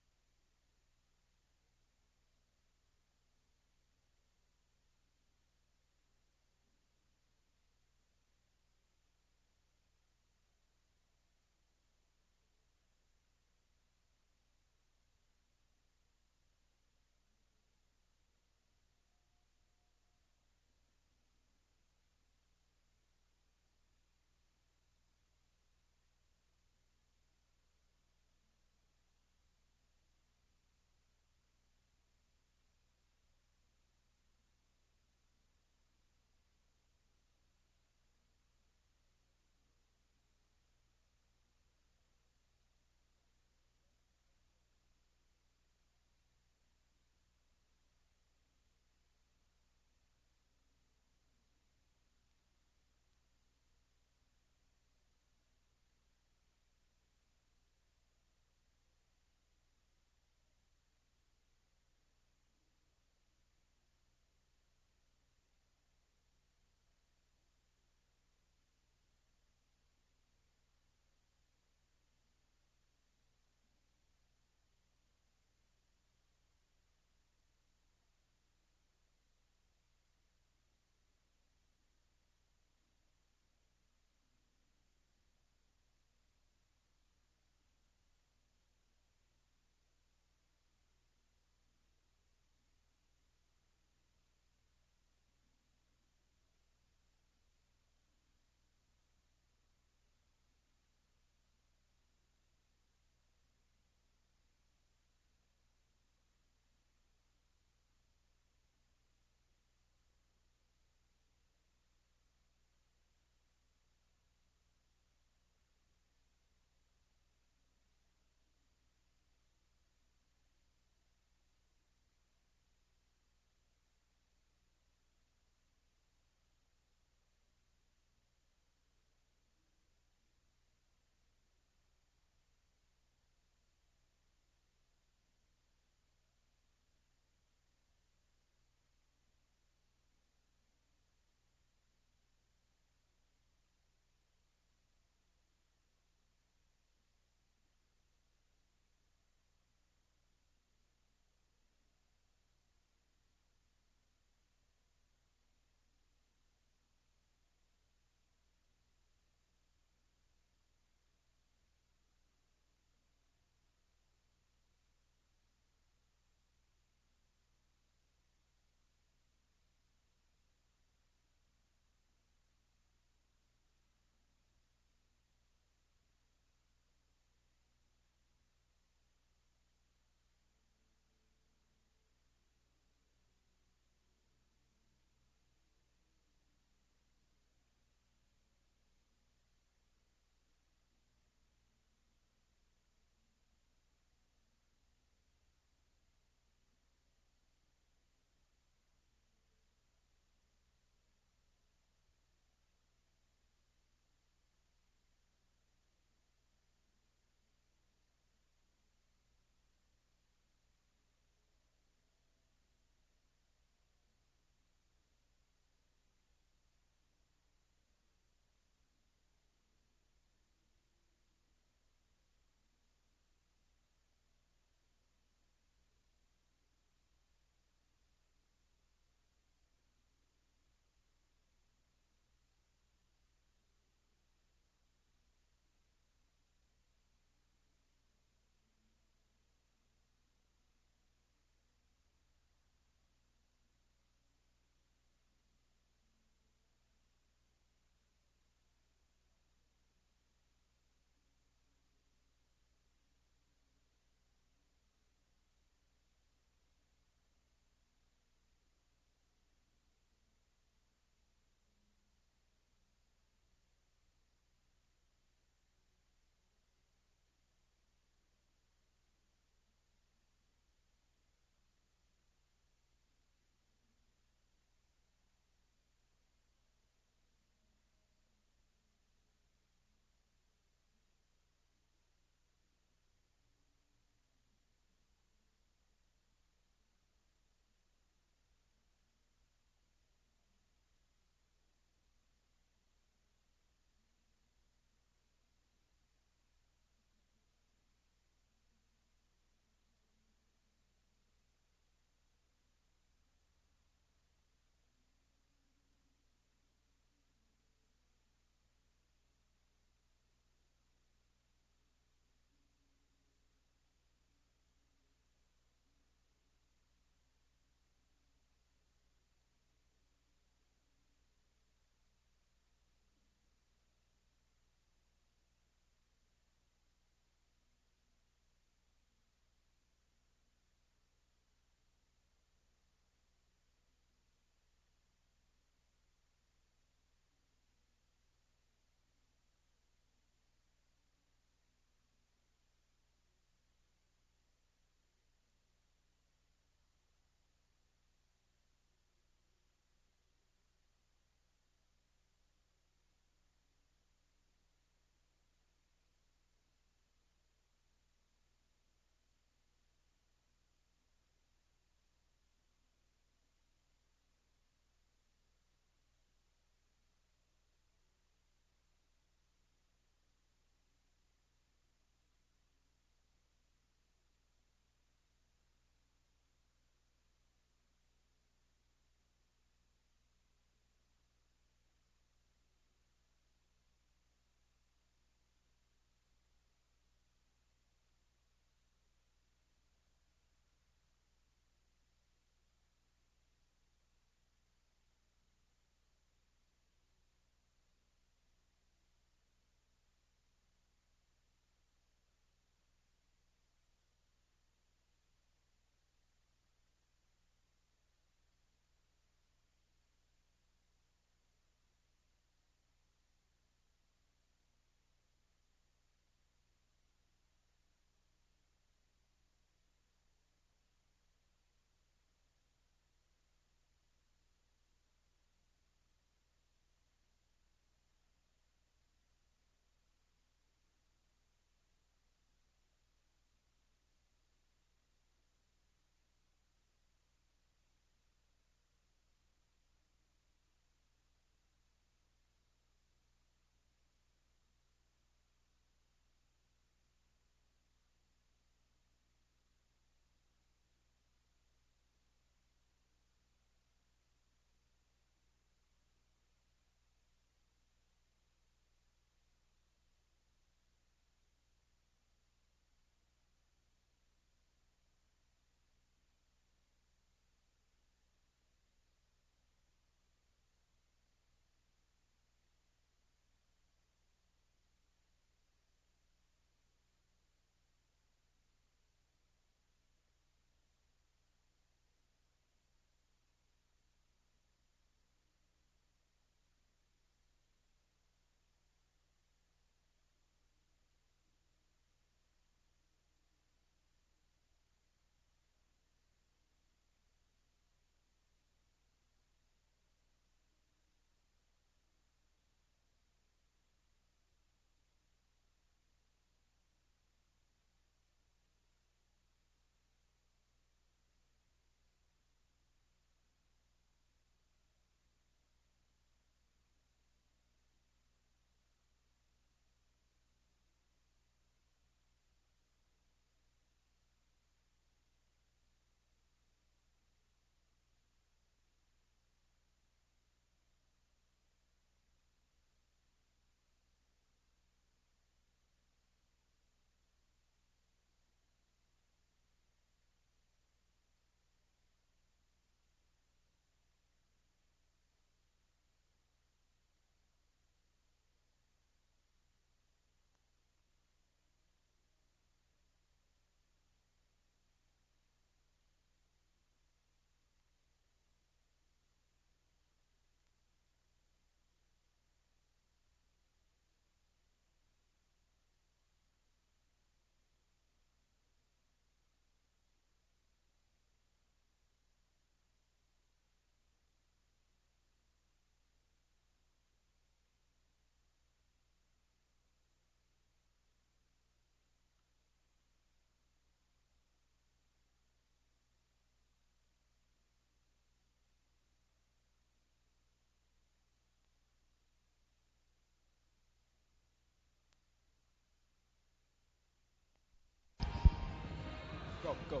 Go.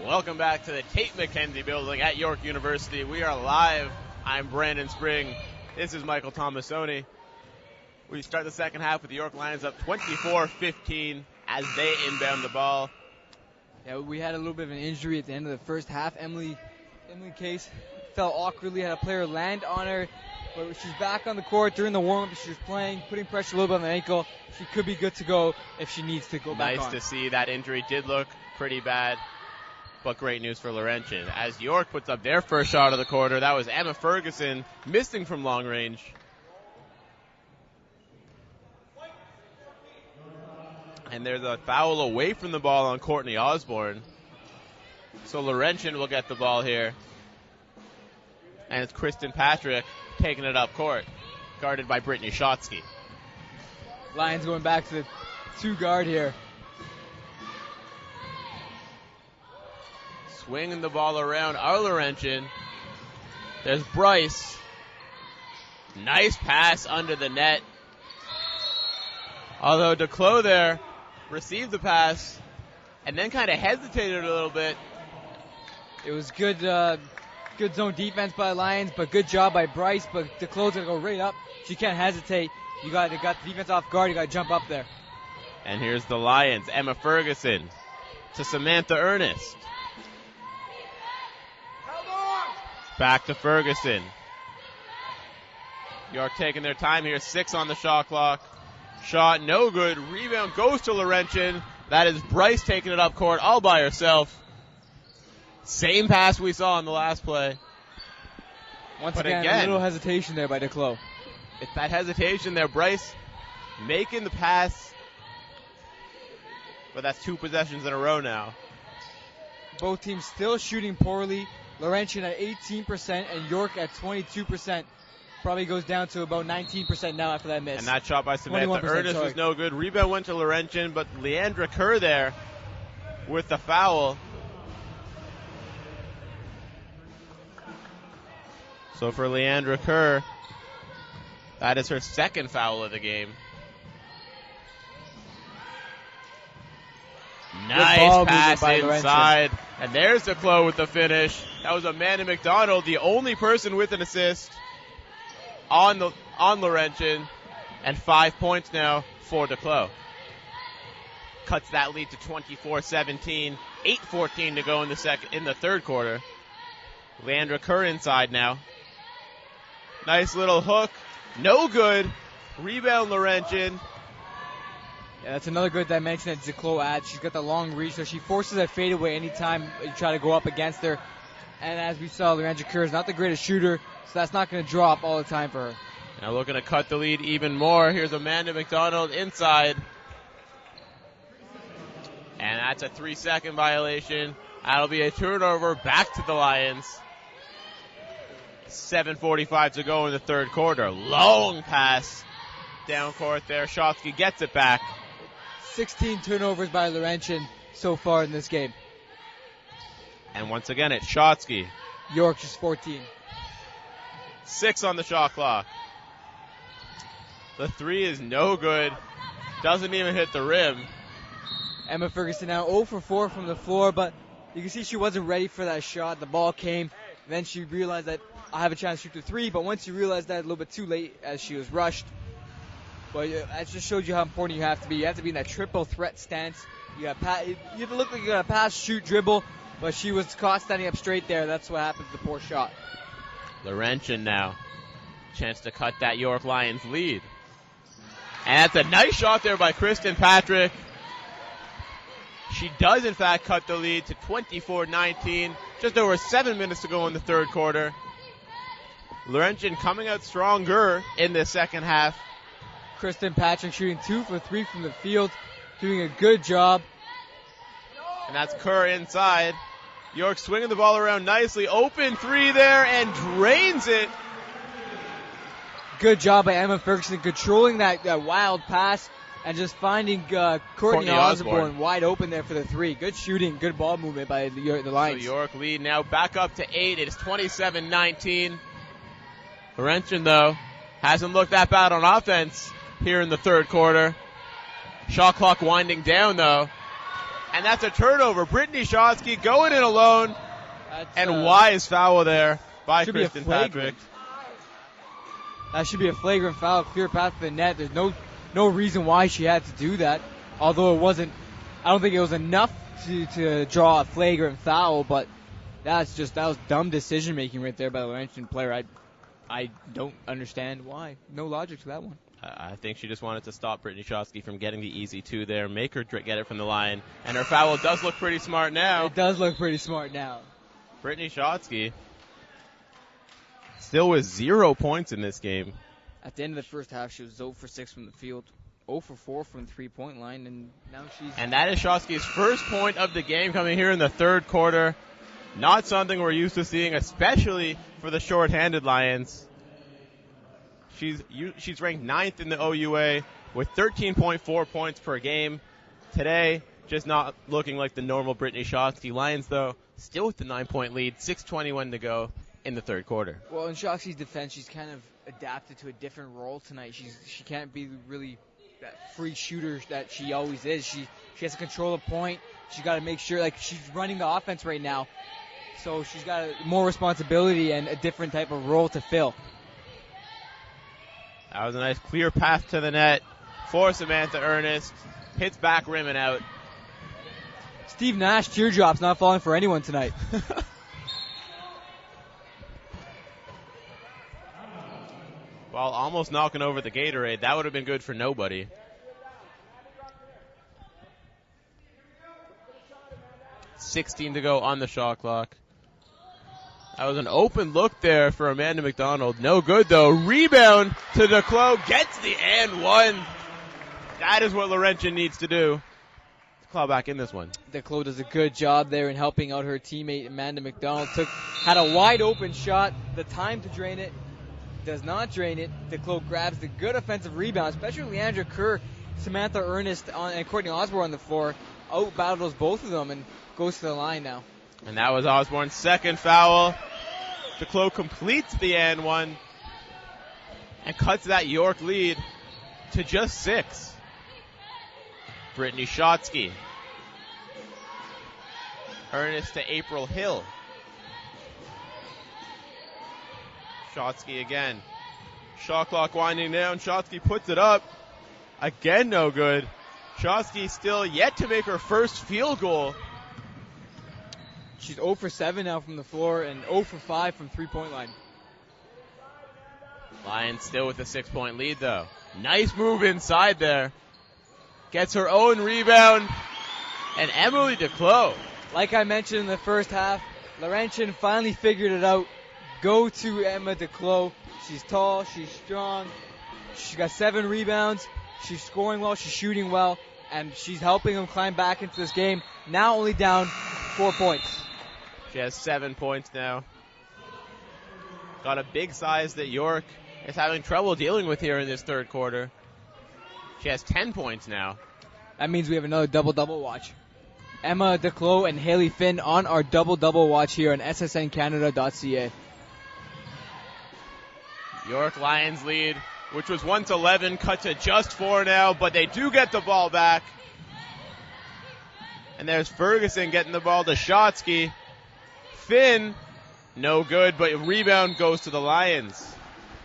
Welcome back to the Tate McKenzie building at York University. We are live. I'm Brandon Spring. This is Michael Tomasoni. We start the second half with the York Lions up 24-15 as they inbound the ball. Yeah, we had a little bit of an injury at the end of the first half. Emily Case fell awkwardly, had a player land on her, but she's back on the court during the warm-up. She was playing, putting pressure a little bit on the ankle. She could be good to go if she needs to go back on. Nice to see. That injury did look pretty bad, but great news for Laurentian. As York puts up their first shot of the quarter, that was Emma Ferguson missing from long range. And there's a foul away from the ball on Courtney Osborne. So Laurentian will get the ball here. And it's Kristen Patrick taking it up court, guarded by Brittany Schotsky. Lions going back to the 2-guard here. Swinging the ball around our Laurentian. There's Bryce. Nice pass under the net. Although DeClos there received the pass and then kind of hesitated a little bit. It was good zone defense by the Lions, but good job by Bryce. But DeClos gonna go right up. She can't hesitate. You got the defense off guard. You got to jump up there. And here's the Lions. Emma Ferguson to Samantha Ernest. Back to Ferguson. York taking their time here. 6 on the shot clock. Shot no good. Rebound goes to Laurentian. That is Bryce taking it up court all by herself. Same pass we saw in the last play. Once again, a little hesitation there by DeClos. It's that hesitation there. Bryce making the pass. But that's 2 possessions in a row now. Both teams still shooting poorly. Laurentian at 18% and York at 22%. Probably goes down to about 19% now after that miss. And that shot by Samantha Ernest was no good. Rebound went to Laurentian, but Leandra Kerr there with the foul. So for Leandra Kerr, that is her second foul of the game. Nice pass inside. And there's DeClos with the finish. That was Amanda McDonald, the only person with an assist on Laurentian. And 5 points now for DeClos. Cuts that lead to 24-17. 8:14 to go in the third quarter. Leandra Kerr inside now. Nice little hook. No good. Rebound Laurentian. Yeah, that's another good dimension that DeClos adds. She's got the long reach, so she forces that fadeaway anytime you try to go up against her. And as we saw, Leandra Kerr is not the greatest shooter, so that's not going to drop all the time for her. Now looking to cut the lead even more. Here's Amanda McDonald inside. And that's a 3-second violation. That'll be a turnover back to the Lions. 7:45 to go in the third quarter. Long pass down court there. Schotsky gets it back. 16 turnovers by Laurentian so far in this game. And once again, it's Schotsky. York just 14. 6 on the shot clock. The 3 is no good. Doesn't even hit the rim. Emma Ferguson now 0 for 4 from the floor, but you can see she wasn't ready for that shot. The ball came. Then she realized that I have a chance to shoot the 3, but once you realize that, a little bit too late as she was rushed. But that just shows you how important you have to be. You have to be in that triple threat stance. You have to look like you got a pass, shoot, dribble, but she was caught standing up straight there. That's what happened to the poor shot. Laurentian now. Chance to cut that York Lions lead. And that's a nice shot there by Kristen Patrick. She does, in fact, cut the lead to 24-19. Just over 7 minutes to go in the third quarter. Laurentian coming out stronger in the second half. Kristen Patrick shooting 2 for 3 from the field, doing a good job. And that's Kerr inside. York swinging the ball around nicely. Open 3 there and drains it. Good job by Emma Ferguson controlling that wild pass and just finding Courtney Osborne wide open there for the 3. Good shooting, good ball movement by the Lions. So York lead now back up to 8. It is 27-19. Laurentian, though, hasn't looked that bad on offense here in the third quarter. Shot clock winding down, though. And that's a turnover. Brittany Shotsky going in alone. And wise foul there by Kristen Patrick. That should be a flagrant foul, clear path to the net. There's no reason why she had to do that. Although it wasn't, I don't think it was enough to draw a flagrant foul, but that was dumb decision making right there by the Laurentian player. I don't understand why. No logic to that one. I think she just wanted to stop Brittany Shotsky from getting the easy two there, make her get it from the line, and her foul does look pretty smart now. It does look pretty smart now. Brittany Shotsky still with 0 points in this game. At the end of the first half, she was 0 for 6 from the field, 0 for 4 from the three-point line, and now she's... And that is Shotsky's first point of the game coming here in the third quarter. Not something we're used to seeing, especially for the short-handed Lions. She's ranked 9th in the OUA with 13.4 points per game. Today, just not looking like the normal Brittany Shotsky. Lions, though, still with the 9-point lead, 6:21 to go in the third quarter. Well, in Shotsky's defense, she's kind of adapted to a different role tonight. She can't be really that free shooter that she always is. She has to control the point. She's got to make sure, like, she's running the offense right now. So she's got more responsibility and a different type of role to fill. That was a nice clear path to the net for Samantha Ernest. Hits back rim and out. Steve Nash teardrops not falling for anyone tonight. While almost knocking over the Gatorade, that would have been good for nobody. .16 to go on the shot clock. That was an open look there for Amanda McDonald. No good, though. Rebound to Declos. Gets the and one. That is what Laurentian needs to do to claw back in this one. Declos does a good job there in helping out her teammate Amanda McDonald. Had a wide open shot. The time to drain it. Does not drain it. Declos grabs the good offensive rebound, especially Leandra Kerr, Samantha Ernest, and Courtney Osborne on the floor. Out battles both of them and goes to the line now. And that was Osborne's second foul. Declos completes the and one and cuts that York lead to just 6. Brittany Shotsky. Ernest to April Hill. Shotsky again. Shot clock winding down. Shotsky puts it up. Again, no good. Shotsky still yet to make her first field goal. She's 0 for 7 now from the floor and 0 for 5 from three-point line. Lions still with a 6-point lead, though. Nice move inside there. Gets her own rebound. And Emily Declos. Like I mentioned in the first half, Laurentian finally figured it out. Go to Emma Declos. She's tall, she's strong. She's got 7 rebounds. She's scoring well, she's shooting well, and she's helping them climb back into this game. Now only down 4 points. She has 7 points now. Got a big size that York is having trouble dealing with here in this third quarter. She has 10 points now. That means we have another double-double watch. Emma Declos and Haley Finn on our double-double watch here on ssncanada.ca. York Lions lead, which was once 11, cut to just 4 now, but they do get the ball back. And there's Ferguson getting the ball to Shotsky. Finn, no good, but rebound goes to the Lions.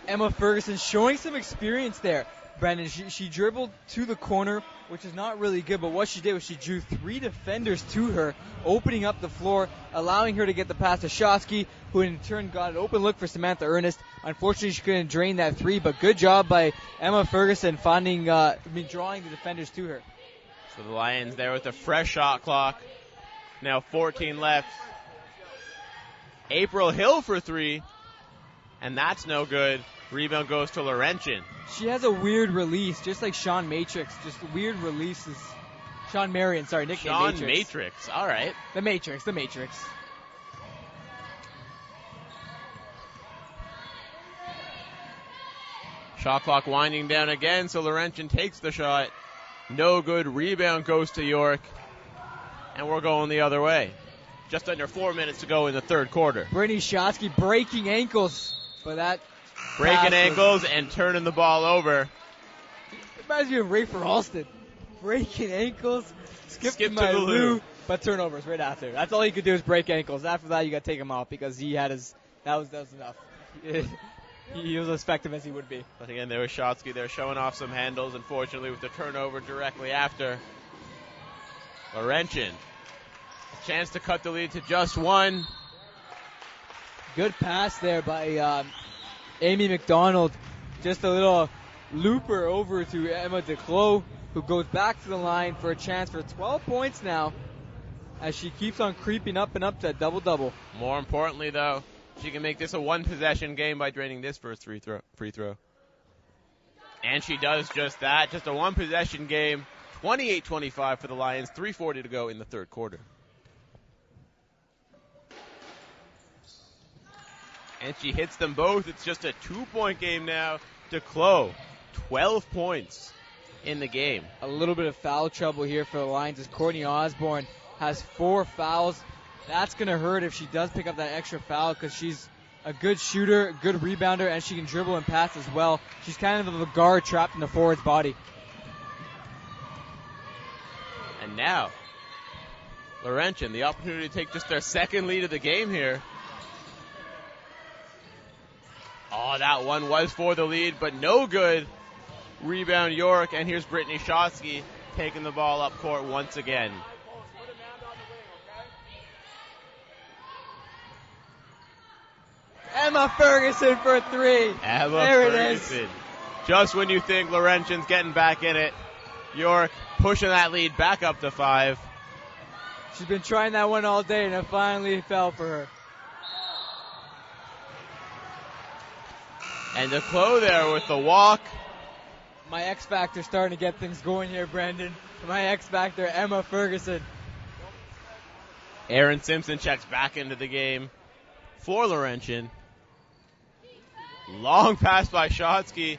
Emma Ferguson showing some experience there. Brandon, she dribbled to the corner, which is not really good, but what she did was she drew 3 defenders to her, opening up the floor, allowing her to get the pass to Shotsky, who in turn got an open look for Samantha Ernest. Unfortunately, she couldn't drain that 3, but good job by Emma Ferguson drawing the defenders to her. So the Lions there with a fresh shot clock. Now 14 left. April Hill for 3, and that's no good. Rebound goes to Laurentian. She has a weird release, just like Sean Matrix. Just weird releases. Sean Marion, sorry, nickname Sean Matrix. Matrix, all right. The Matrix. Shot clock winding down again, so Laurentian takes the shot. No good. Rebound goes to York. And we're going the other way. Just under 4 minutes to go in the third quarter. Brittany Shotsky breaking ankles. But that breaking ankles and turning the ball over. It reminds me of Rafer Alston breaking ankles, skip to my the loo. but turnovers right after. That's all he could do is break ankles. After that, you got to take him off because he had his. That was enough. He was as effective as he would be. But again, there was Shotsky there showing off some handles, unfortunately, with the turnover directly after. Laurentian, a chance to cut the lead to just one. Good pass there by Amy McDonald. Just a little looper over to Emma Declos, who goes back to the line for a chance for 12 points now as she keeps on creeping up and up to a double-double. More importantly, though, she can make this a one-possession game by draining this first free throw. And she does just that. Just a one-possession game. 28-25 for the Lions. 3:40 to go in the third quarter. And she hits them both. It's just a 2-point game now. Declos, 12 points in the game. A little bit of foul trouble here for the Lions as Courtney Osborne has 4 fouls. That's going to hurt if she does pick up that extra foul because she's a good shooter, a good rebounder, and she can dribble and pass as well. She's kind of a guard trapped in the forward's body. And now, Laurentian, the opportunity to take just their second lead of the game here. Oh, that one was for the lead, but no good. Rebound York, and here's Brittany Shotsky taking the ball up court once again. Emma Ferguson for 3. Emma there Ferguson. It is. Just when you think Laurentian's getting back in it, York pushing that lead back up to 5. She's been trying that one all day, and it finally fell for her. And Declos there with the walk. My X Factor starting to get things going here, Brandon. My X Factor, Emma Ferguson. Aaron Simpson checks back into the game for Laurentian. Long pass by Shotsky.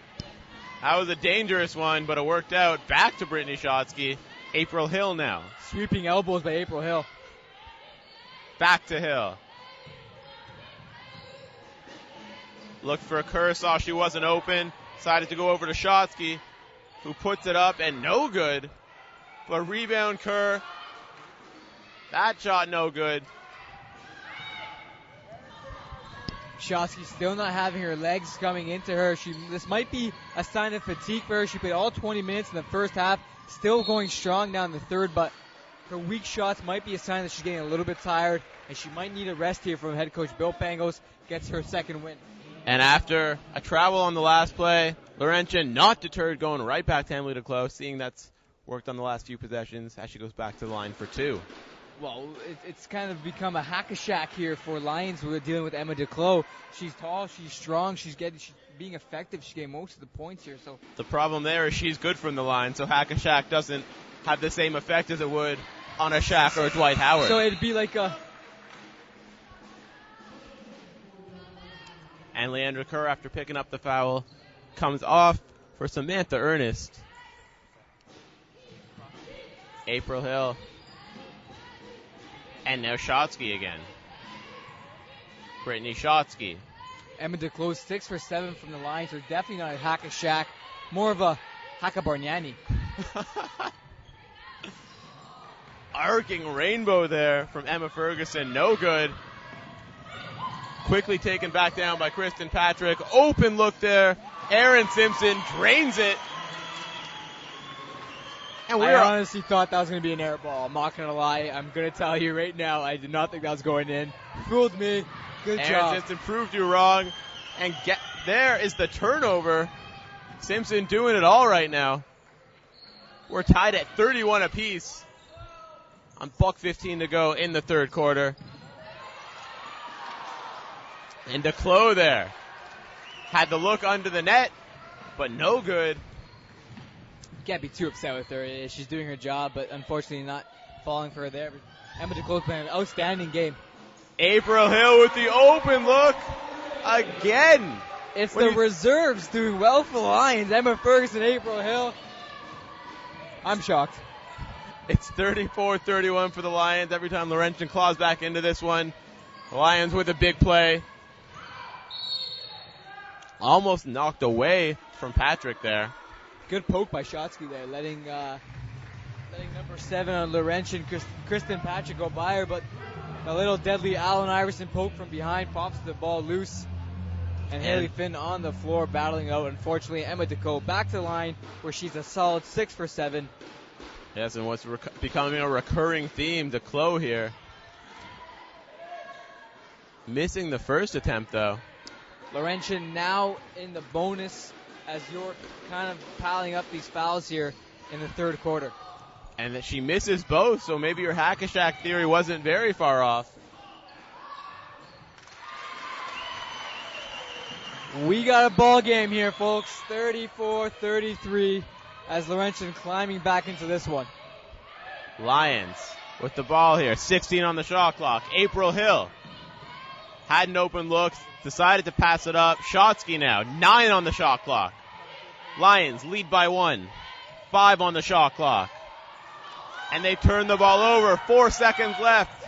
That was a dangerous one, but it worked out. Back to Brittany Shotsky. April Hill now. Sweeping elbows by April Hill. Back to Hill. Looked for a Kerr, saw she wasn't open. Decided to go over to Shotsky, who puts it up and no good. But rebound Kerr. That shot no good. Shotsky still not having her legs coming into her. This might be a sign of fatigue for her. She played all 20 minutes in the first half, still going strong down the third, but her weak shots might be a sign that she's getting a little bit tired, and she might need a rest here from head coach Bill Pangos. Gets her second win. And after a travel on the last play, Laurentian not deterred, going right back to Emily Declos, seeing that's worked on the last few possessions as she goes back to the line for 2. Well, it's kind of become a hack-a-shack here for Lions. We're dealing with Emma Declos. She's tall, she's strong, she's being effective. She's getting most of the points here. So the problem there is she's good from the line, so hack-a-shack doesn't have the same effect as it would on a Shack or a Dwight Howard. So it'd be like a... And Leandra Kerr, after picking up the foul, comes off for Samantha Ernest. April Hill. And now Shotsky again. Brittany Shotsky. Emma Declos 6 for 7 from the line, so definitely not a hack-a-shack. More of a hack-a-barnyani. Arcing rainbow there from Emma Ferguson. No good. Quickly taken back down by Kristen Patrick. Open look there. Aaron Simpson drains it. And I honestly thought that was going to be an air ball. I'm not going to lie. I'm going to tell you right now, I did not think that was going in. Fooled me. Good Aaron job. Simpson proved you wrong. And there is the turnover. Simpson doing it all right now. We're tied at 31 apiece. On $1:15 to go in the third quarter. And Declos there. Had the look under the net, but no good. Can't be too upset with her. She's doing her job, but unfortunately not falling for her there. Emma Declos playing an outstanding game. April Hill with the open look again. It's the reserves doing well for the Lions. Emma Ferguson, April Hill. I'm shocked. It's 34-31 for the Lions. Every time Laurentian claws back into this one. The Lions with a big play. Almost knocked away from Patrick there. Good poke by Shotsky there, letting for 7 on Laurentian. Kristen Patrick go by her, but a little deadly Allen Iverson poke from behind pops the ball loose. And Haley Finn on the floor battling out. Unfortunately, Emma DeCoe back to the line where she's a solid 6 for 7. Yes, and what's becoming a recurring theme, DeCloe here. Missing the first attempt, though. Laurentian now in the bonus as York kind of piling up these fouls here in the third quarter. And that she misses both, so maybe your hack-a-shack theory wasn't very far off. We got a ball game here, folks. 34-33 as Laurentian climbing back into this one. Lions with the ball here. 16 on the shot clock. April Hill had an open look, decided to pass it up. Shotsky now. 9 on the shot clock. Lions lead by 1. 5 on the shot clock. And they turn the ball over. 4 seconds left.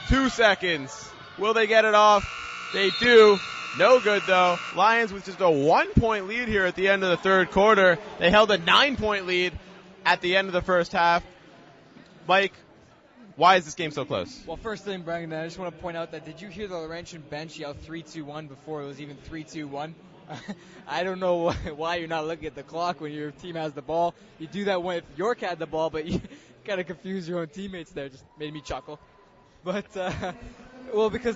2 seconds. Will they get it off? They do. No good, though. Lions with just a 1-point lead here at the end of the third quarter. They held a 9-point lead at the end of the first half. Mike, why is this game so close? Well, first thing, Brendan, I just want to point out that did you hear the Laurentian bench yell 3-2-1 before it was even 3-2-1? I don't know why you're not looking at the clock when your team has the ball. You do that when if York had the ball, but you kind of confuse your own teammates there. Just made me chuckle. But, well, because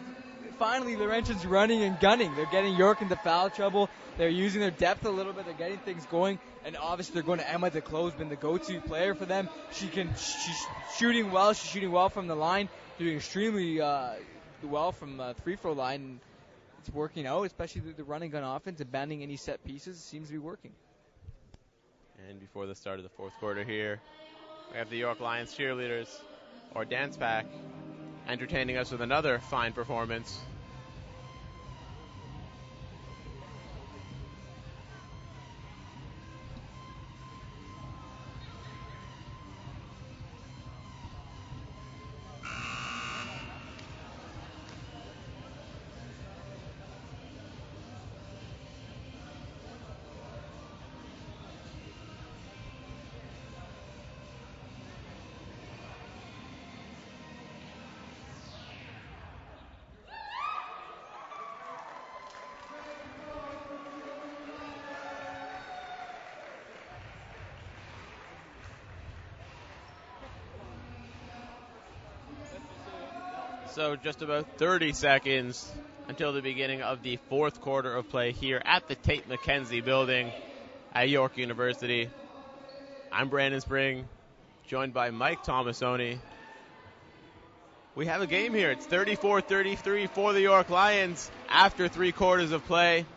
finally Laurentian's running and gunning. They're getting York into foul trouble. They're using their depth a little bit. They're getting things going. And obviously they're going to Emma DeCloe, who's been the go-to player for them. She's shooting well. She's shooting well from the line. Doing extremely well from the free-throw line. And it's working out, especially the running gun offense and banding any set pieces seems to be working. And before the start of the fourth quarter here, we have the York Lions cheerleaders, or dance pack, entertaining us with another fine performance. So just about 30 seconds until the beginning of the fourth quarter of play here at the Tate McKenzie building at York University. I'm Brandon Spring, joined by Mike Tomasoni. We have a game here. It's 34-33 for the York Lions after 3 quarters of play.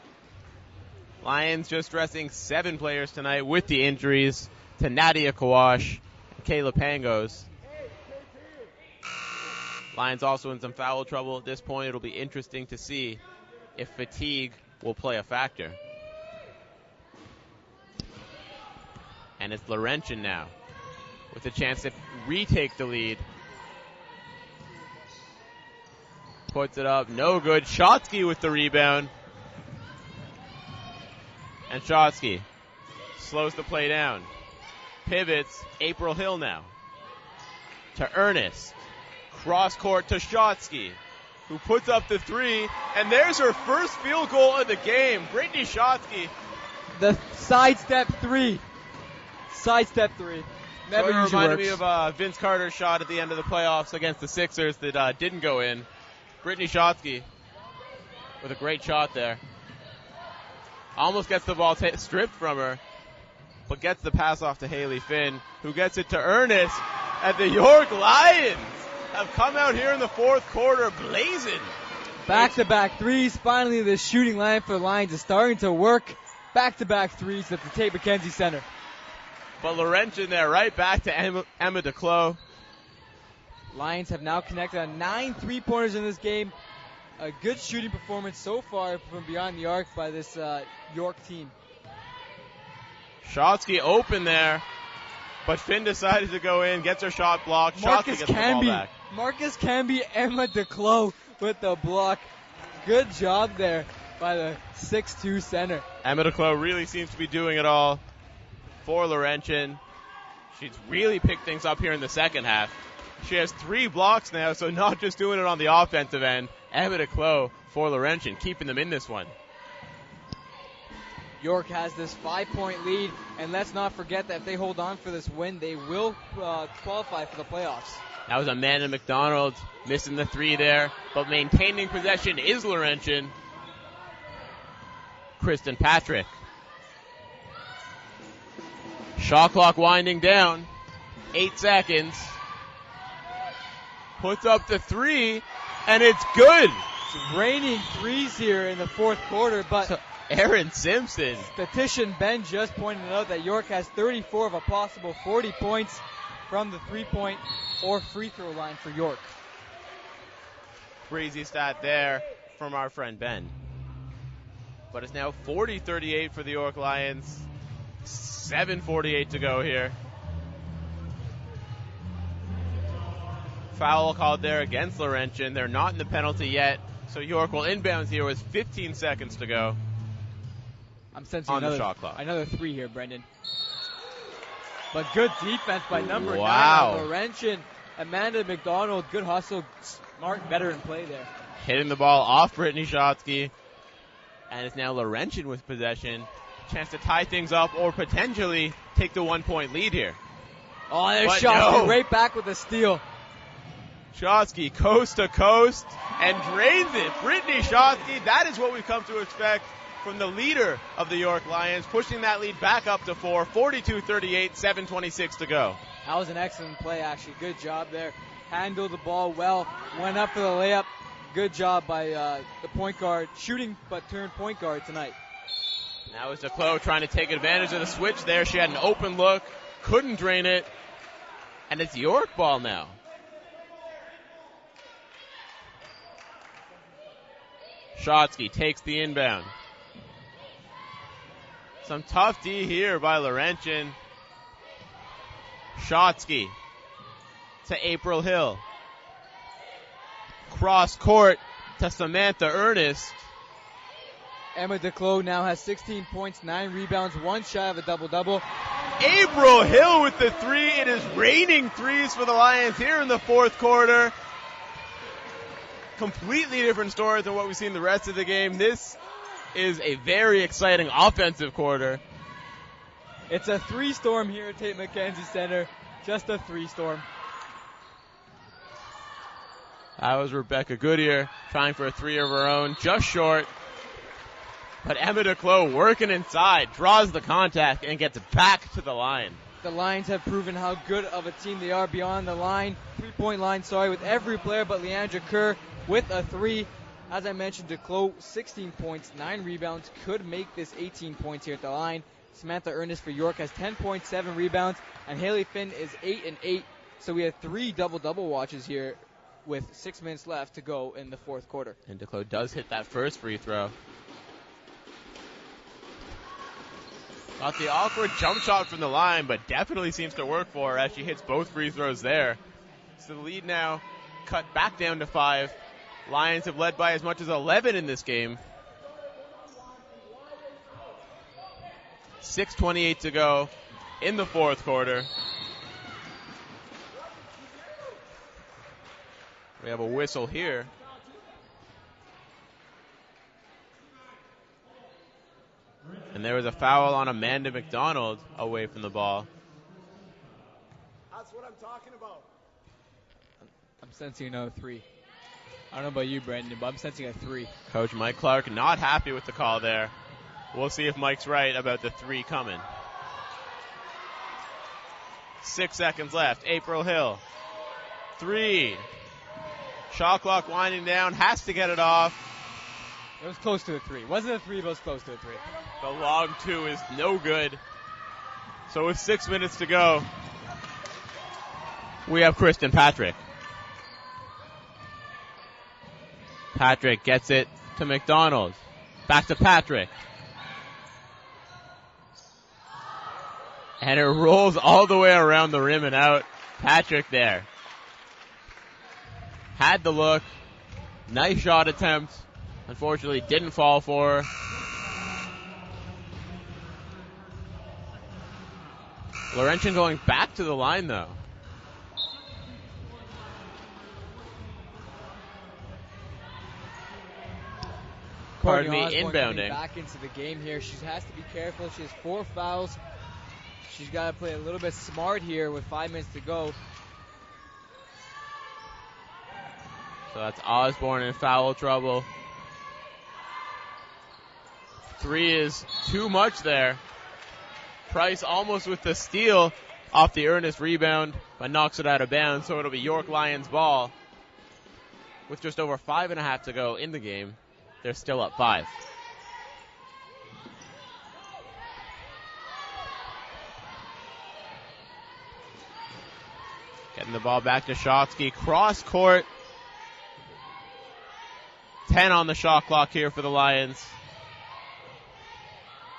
Lions just resting 7 players tonight with the injuries to Nadia Kawash and Kayla Pangos. Lions also in some foul trouble at this point. It'll be interesting to see if fatigue will play a factor. And it's Laurentian now with a chance to retake the lead. Puts it up, no good. Shotsky with the rebound. And Shotsky slows the play down. Pivots, April Hill now. To Ernest. Cross court to Shotsky, who puts up the 3, and there's her first field goal of the game. Brittany Shotsky. The sidestep 3. Sidestep 3. Never Sort of usually reminded works. me of Vince Carter's shot at the end of the playoffs against the Sixers that didn't go in. Brittany Shotsky with a great shot there. Almost gets the ball stripped from her, but gets the pass off to Haley Finn, who gets it to Ernest, and the York Lions have come out here in the fourth quarter blazing. Back-to-back threes. Finally, the shooting line for the Lions is starting to work. Back-to-back threes at the Tate McKenzie Center. But Laurentian there, right back to Emma DeCloe. Lions have now connected on 9 3-pointers in this game. A good shooting performance so far from beyond the arc by this York team. Shotsky open there, but Finn decided to go in, gets her shot blocked. Shotsky gets the ball back. Marcus Canby, Emma DeCloe with the block. Good job there by the 6'2 center. Emma DeCloe really seems to be doing it all for Laurentian. She's really picked things up here in the second half. She has 3 blocks now, so not just doing it on the offensive end. Emma DeClos for Laurentian, keeping them in this one. York has this 5-point lead, and let's not forget that if they hold on for this win, they will qualify for the playoffs. That was Amanda McDonald missing the 3 there, but maintaining possession is Laurentian. Kristen Patrick. Shot clock winding down. 8 seconds. Puts up the 3, and it's good. It's raining threes here in the fourth quarter, but So Aaron Simpson. statistician Ben just pointed out that York has 34 of a possible 40 points from the 3-point or free throw line for York. Crazy stat there from our friend Ben. But it's now 40-38 for the York Lions. 7:48 to go here. Foul called there against Laurentian. They're not in the penalty yet, so York will inbound here with 15 seconds to go. I'm sensing On the shot clock. another 3 here, Brendan. But good defense by number 9 Wow. of Laurentian. Amanda McDonald, good hustle, smart veteran play there. Hitting the ball off Brittany Schotsky. And it's now Laurentian with possession. Chance to tie things up or potentially take the 1-point lead here. Oh, there's But Schotsky no. right back with a steal. Schotsky coast to coast and drains it. Brittany Schotsky, that is what we've come to expect from the leader of the York Lions, pushing that lead back up to 4, 42-38, 7:26 to go. That was an excellent play, actually. Good job there. Handled the ball well. Went up for the layup. Good job by the point guard. Shooting, but turned point guard tonight. Now is DeClos trying to take advantage of the switch there. She had an open look, couldn't drain it, and it's York ball now. Schotsky takes the inbound. Some tough D here by Laurentian. Schotsky to April Hill. Cross court to Samantha Ernest. Emma DeClos now has 16 points, 9 rebounds, 1 shy of a double-double. April Hill with the 3. It is raining threes for the Lions here in the fourth quarter. Completely different story than what we've seen the rest of the game. This is a very exciting offensive quarter. It's a 3-storm here at Tate McKenzie Center. Just a 3-storm. That was Rebecca Goodyear trying for a 3 of her own, just short. But Emma DeClos working inside, draws the contact, and gets back to the line. The Lions have proven how good of a team they are beyond the line. 3-point line, with every player but Leandra Kerr with a 3. As I mentioned, DeClos, 16 points, 9 rebounds, could make this 18 points here at the line. Samantha Ernest for York has 10 points, 7 rebounds, and Haley Finn is 8 and 8. So we have 3 double-double watches here with 6 minutes left to go in the fourth quarter. And DeClos does hit that first free throw. Not the awkward jump shot from the line, but definitely seems to work for her as she hits both free throws there. So the lead now cut back down to 5. Lions have led by as much as 11 in this game. 6:28 to go in the fourth quarter. We have a whistle here. And there was a foul on Amanda McDonald away from the ball. That's what I'm talking about. I'm sensing another 3. I don't know about you, Brandon, but I'm sensing a 3. Coach Mike Clark not happy with the call there. We'll see if Mike's right about the 3 coming. 6 seconds left. April Hill. 3. Shot clock winding down. Has to get it off. It was close to a 3. Wasn't a 3, but it was close to a 3. The long 2 is no good. So with 6 minutes to go, we have Kristen Patrick. Patrick gets it to McDonald. Back to Patrick. And it rolls all the way around the rim and out. Patrick there. Had the look. Nice shot attempt. Unfortunately, didn't fall for her. Laurentian going back to the line, though. Pardon me, Osborne coming inbounding. back into the game here. She has to be careful. She has 4 fouls. She's got to play a little bit smart here with 5 minutes to go. So that's Osborne in foul trouble. 3 is too much there. Price almost with the steal off the Ernest rebound, but knocks it out of bounds, so it'll be York Lions ball. With just over 5.5 to go in the game, they're still up 5. Getting the ball back to Shotsky. Cross court. 10 on the shot clock here for the Lions.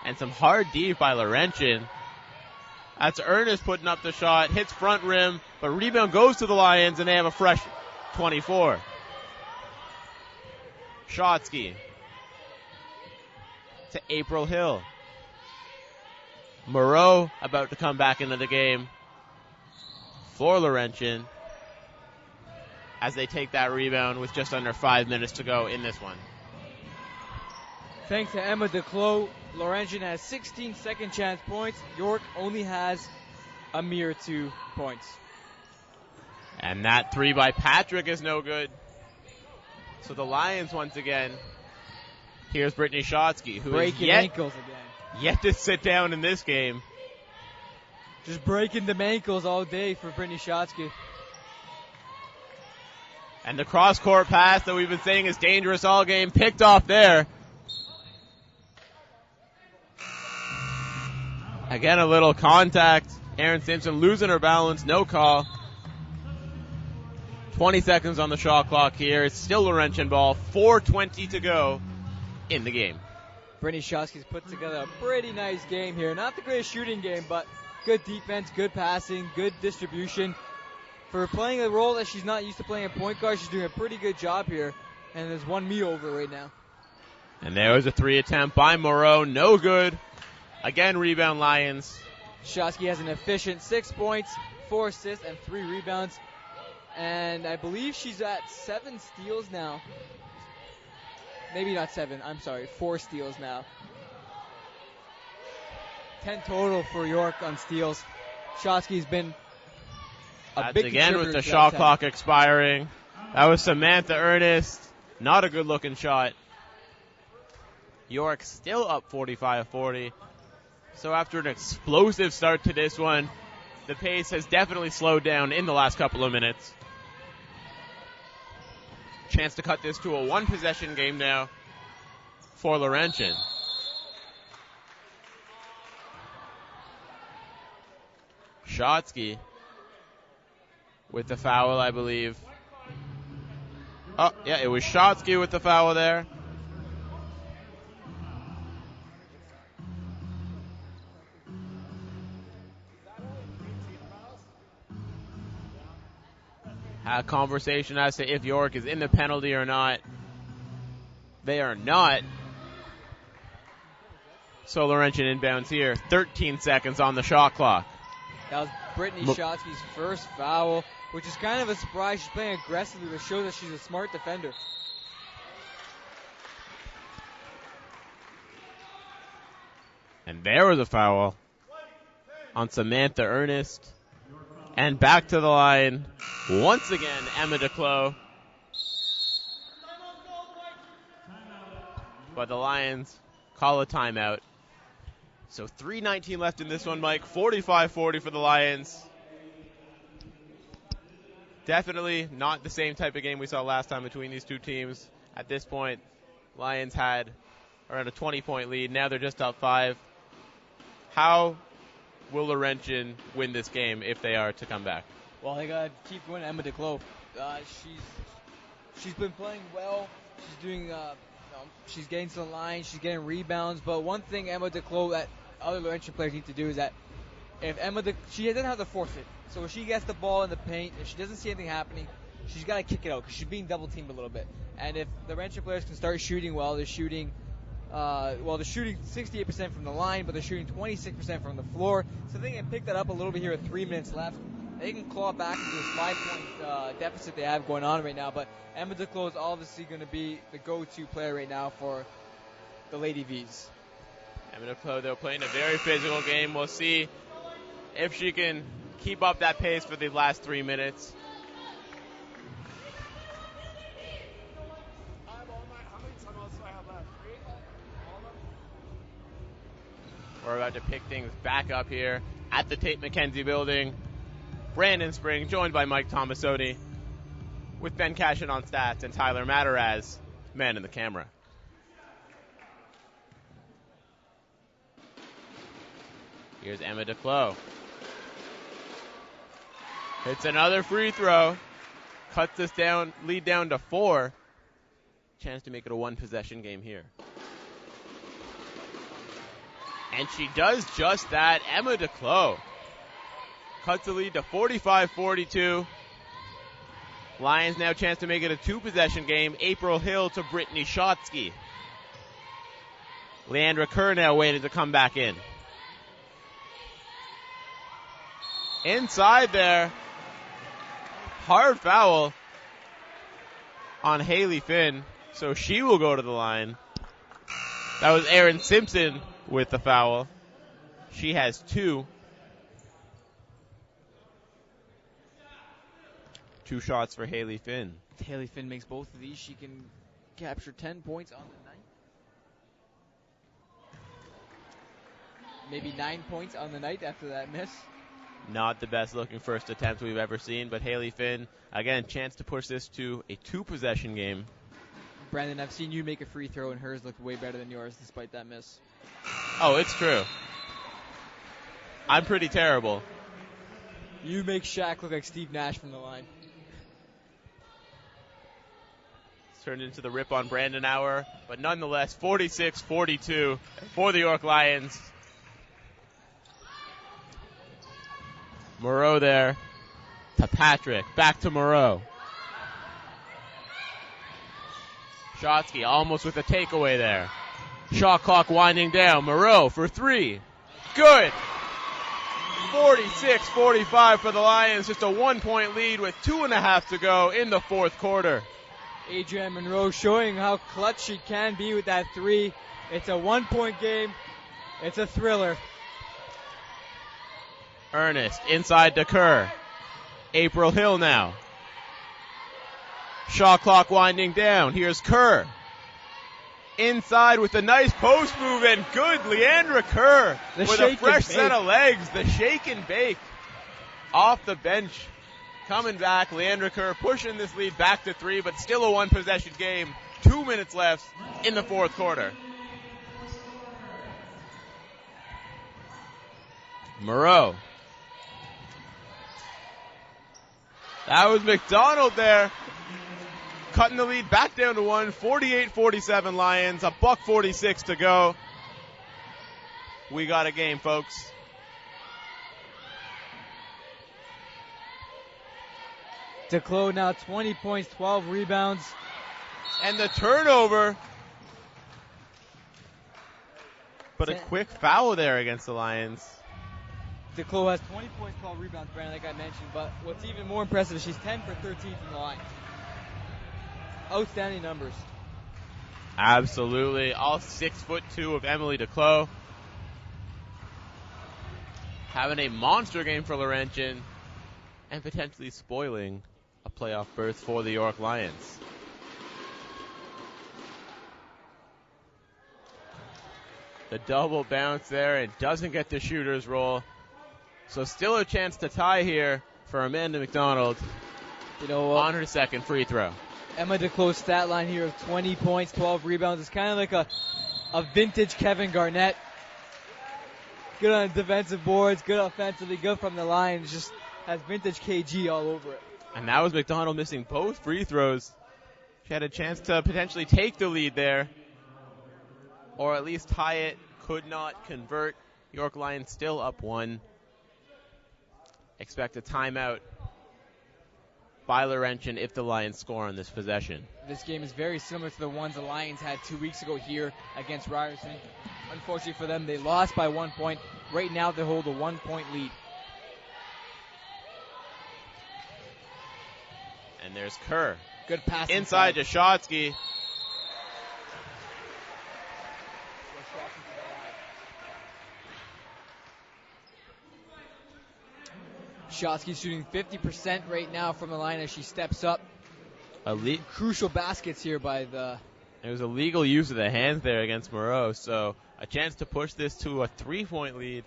And some hard D by Laurentian. That's Ernest putting up the shot. Hits front rim, but rebound goes to the Lions, and they have a fresh 24. Shotsky to April Hill. Moreau about to come back into the game for Laurentian as they take that rebound with just under 5 minutes to go in this one. Thanks to Emma Declos, Laurentian has 16 second chance points. York only has a mere 2 points. And that 3 by Patrick is no good. So the Lions once again. Here's Brittany Shotsky, who breaking is ankles again. Yet to sit down in this game. Just breaking them ankles all day for Brittany Shotsky. And the cross-court pass that we've been saying is dangerous all game, picked off there. Again, a little contact. Aaron Simpson losing her balance, no call. 20 seconds on the shot clock here. It's still Laurentian ball. 4:20 to go in the game. Brittany Shotsky's put together a pretty nice game here. Not the greatest shooting game, but good defense, good passing, good distribution. For playing a role that she's not used to playing at point guard, she's doing a pretty good job here. And there's 1 me over right now. And there was a 3 attempt by Moreau. No good. Again, rebound Lions. Shotsky has an efficient 6 points, 4 assists, and 3 rebounds. And I believe she's at 7 steals now. Maybe not 7, I'm sorry, 4 steals now. 10 total for York on steals. Shotsky's been a That's big again with contributor the to shot that clock expiring. That was Samantha Ernest. Not a good looking shot. York still up 45-40. So after an explosive start to this one, the pace has definitely slowed down in the last couple of minutes. Chance to cut this to a 1-possession game now for Laurentian. Shotsky with the foul, I believe. Oh, yeah, it was Shotsky with the foul there. A conversation as to if York is in the penalty or not. They are not. So Laurentian inbounds here. 13 seconds on the shot clock. That was Brittany Shotsky's first foul, which is kind of a surprise. She's playing aggressively, but shows that she's a smart defender. And there was a foul on Samantha Ernest. And back to the line. Once again, Emma Declos. But the Lions call a timeout. So 3:19 left in this one, Mike. 45-40 for the Lions. Definitely not the same type of game we saw last time between these two teams. At this point, Lions had around a 20-point lead. Now they're just up 5. How will Laurentian win this game if they are to come back? Well, they got to keep winning. Emma Declos. She's been playing well. She's doing she's getting to the line. She's getting rebounds. But one thing Emma Declos that other Laurentian players need to do is that if she doesn't have to force it. So if she gets the ball in the paint, if she doesn't see anything happening, she's got to kick it out because she's being double teamed a little bit. And if the Laurentian players can start shooting well, they're shooting they're shooting 68% from the line, but they're shooting 26% from the floor. So they can pick that up a little bit here with 3 minutes left. They can claw back into this 5-point deficit they have going on right now. But Emma DeClos is obviously going to be the go-to player right now for the Lady Vs. Emma DeClos, they're playing a very physical game. We'll see if she can keep up that pace for the last 3 minutes. We're about to pick things back up here at the Tate McKenzie building. Brandon Spring, joined by Mike Tomasoni, with Ben Cashin on stats and Tyler Mataraz, man in the camera. Here's Emma DeClos. Hits another free throw. Cuts this lead down to 4. Chance to make it a one-possession game here. And she does just that. Emma DeClos cuts the lead to 45-42. Lions now chance to make it a two-possession game. April Hill to Brittany Schotsky. Leandra Kerr now waiting to come back in. Inside there. Hard foul on Haley Finn. So she will go to the line. That was Erin Simpson with the foul. She has 2. 2 shots for Haley Finn. If Haley Finn makes both of these, she can capture 10 points on the night. Maybe 9 points on the night after that miss. Not the best looking first attempt we've ever seen, but Haley Finn, again, chance to push this to a 2-possession game. Brandon, I've seen you make a free throw, and hers looked way better than yours despite that miss. Oh, it's true. I'm pretty terrible. You make Shaq look like Steve Nash from the line. It's turned into the rip on Brandon Hour, but nonetheless, 46-42 for the York Lions. Moreau there to Patrick. Back to Moreau. Schotsky almost with a takeaway there. Shot clock winding down. Moreau for 3. Good. 46-45 for the Lions. Just a 1-point lead with 2.5 to go in the fourth quarter. Adrienne Monroe showing how clutch she can be with that 3. It's a 1-point game. It's a thriller. Ernest inside to Kerr. April Hill now. Shot clock winding down. Here's Kerr. Inside with a nice post move and good. Leandra Kerr with a fresh set of legs. The shake and bake off the bench. Coming back. Leandra Kerr pushing this lead back to 3, but still a one-possession game. 2 minutes left in the fourth quarter. Moreau. That was McDonald there. Cutting the lead back down to 1. 48-47 Lions. $1:46 to go. We got a game, folks. DeClos now 20 points, 12 rebounds. And the turnover. But a quick foul there against the Lions. DeClos has 20 points, 12 rebounds, Brandon, like I mentioned. But what's even more impressive is she's 10 for 13 from the line. Outstanding numbers. Absolutely. All 6'2" of Emily DeClos. Having a monster game for Laurentian and potentially spoiling a playoff berth for the York Lions. The double bounce there and doesn't get the shooter's roll. So still a chance to tie here for Amanda McDonald, on her second free throw. Emma DeClos' stat line here of 20 points, 12 rebounds. It's kind of like a vintage Kevin Garnett. Good on defensive boards, good offensively, good from the line. It just has vintage KG all over it. And that was McDonald missing both free throws. She had a chance to potentially take the lead there, or at least tie it. Could not convert. York Lions still up 1. Expect a timeout by Laurentian if the Lions score on this possession. This game is very similar to the ones the Lions had 2 weeks ago here against Ryerson. Unfortunately for them, they lost by 1 point. Right now, they hold a 1 point lead. And there's Kerr. Good pass inside to Shotsky. Shotsky shooting 50% right now from the line as she steps up. Crucial baskets here by the... It was a legal use of the hands there against Moreau, so a chance to push this to a 3-point lead.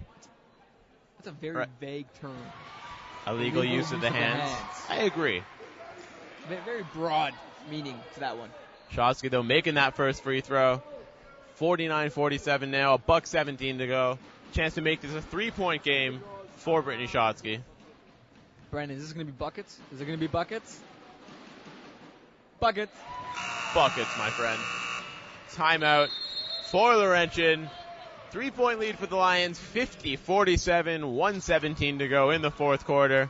That's a very vague term. A legal use of the hands. I agree. Very broad meaning to that one. Shotsky, though, making that first free throw. 49-47 now, $1:17 to go. Chance to make this a 3-point game for Brittany Shotsky. Brandon, is this going to be buckets? Is it going to be buckets? Buckets. Buckets, my friend. Timeout for Laurentian. 3-point lead for the Lions, 50-47, 1:17 to go in the fourth quarter.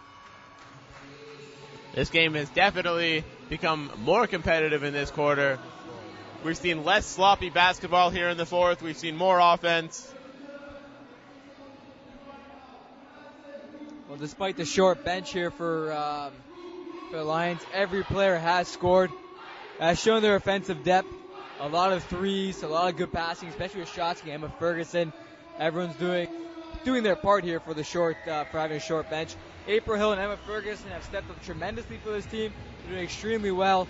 This game has definitely become more competitive in this quarter. We've seen less sloppy basketball here in the fourth. We've seen more offense. Well, despite the short bench here for the Lions, every player has scored, has shown their offensive depth. A lot of threes, a lot of good passing, especially with Shotsky, Emma Ferguson. Everyone's doing their part here for the for having a short bench. April Hill and Emma Ferguson have stepped up tremendously for this team. They're doing extremely well.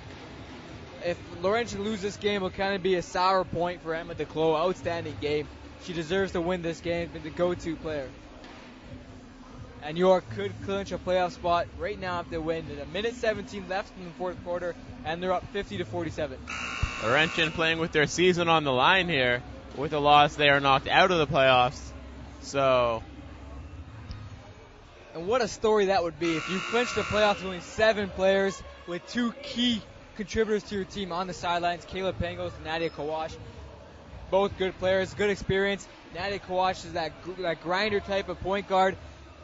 If Laurentian lose this game, it'll kind of be a sour point for Emma DeClos. Outstanding game. She deserves to win this game, been the go-to player. And York could clinch a playoff spot right now if they win. There's 1:17 left in the fourth quarter, and they're up 50-47. Laurentian playing with their season on the line here. With a loss, they are knocked out of the playoffs. So, and what a story that would be if you clinched the playoffs with only 7 players with 2 key contributors to your team on the sidelines, Kayla Pangos and Nadia Kawash. Both good players, good experience. Nadia Kawash is that grinder type of point guard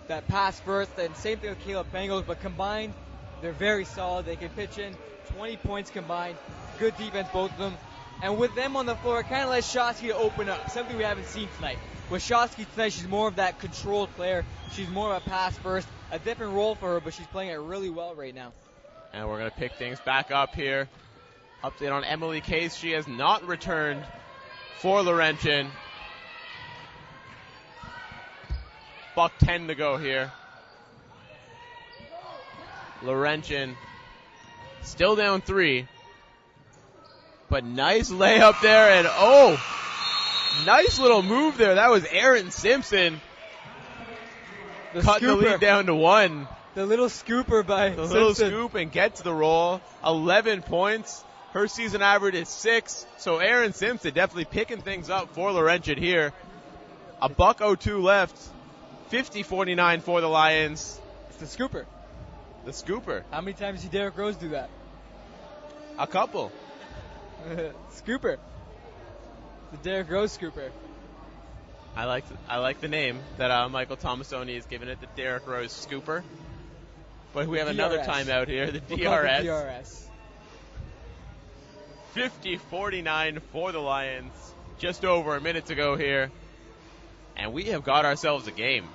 that pass first, and same thing with Kayla Pangos, but combined, they're very solid. They can pitch in 20 points combined. Good defense, both of them. And with them on the floor, it kind of lets Shotsky open up, something we haven't seen tonight. With Shotsky tonight, she's more of that controlled player. She's more of a pass first, a different role for her, but she's playing it really well right now. And we're going to pick things back up here. Update on Emily Case. She has not returned for Laurentian. $1:10 to go here. Laurentian still down 3. But nice layup there, and nice little move there. That was Erin Simpson. Cutting the lead down to 1. The little scooper by the Simpson. Little scoop and gets the roll. 11 points. Her season average is 6. So Erin Simpson definitely picking things up for Laurentian here. $1:02 left. 50-49 for the Lions. It's the scooper. The scooper. How many times did Derrick Rose do that? A couple. Scooper. The Derrick Rose scooper. I like the name that Michael Tomasoni has given it, the Derrick Rose scooper. But we have another timeout here, the DRS. 50-49 for the Lions. Just over a minute to go here. And we have got ourselves a game.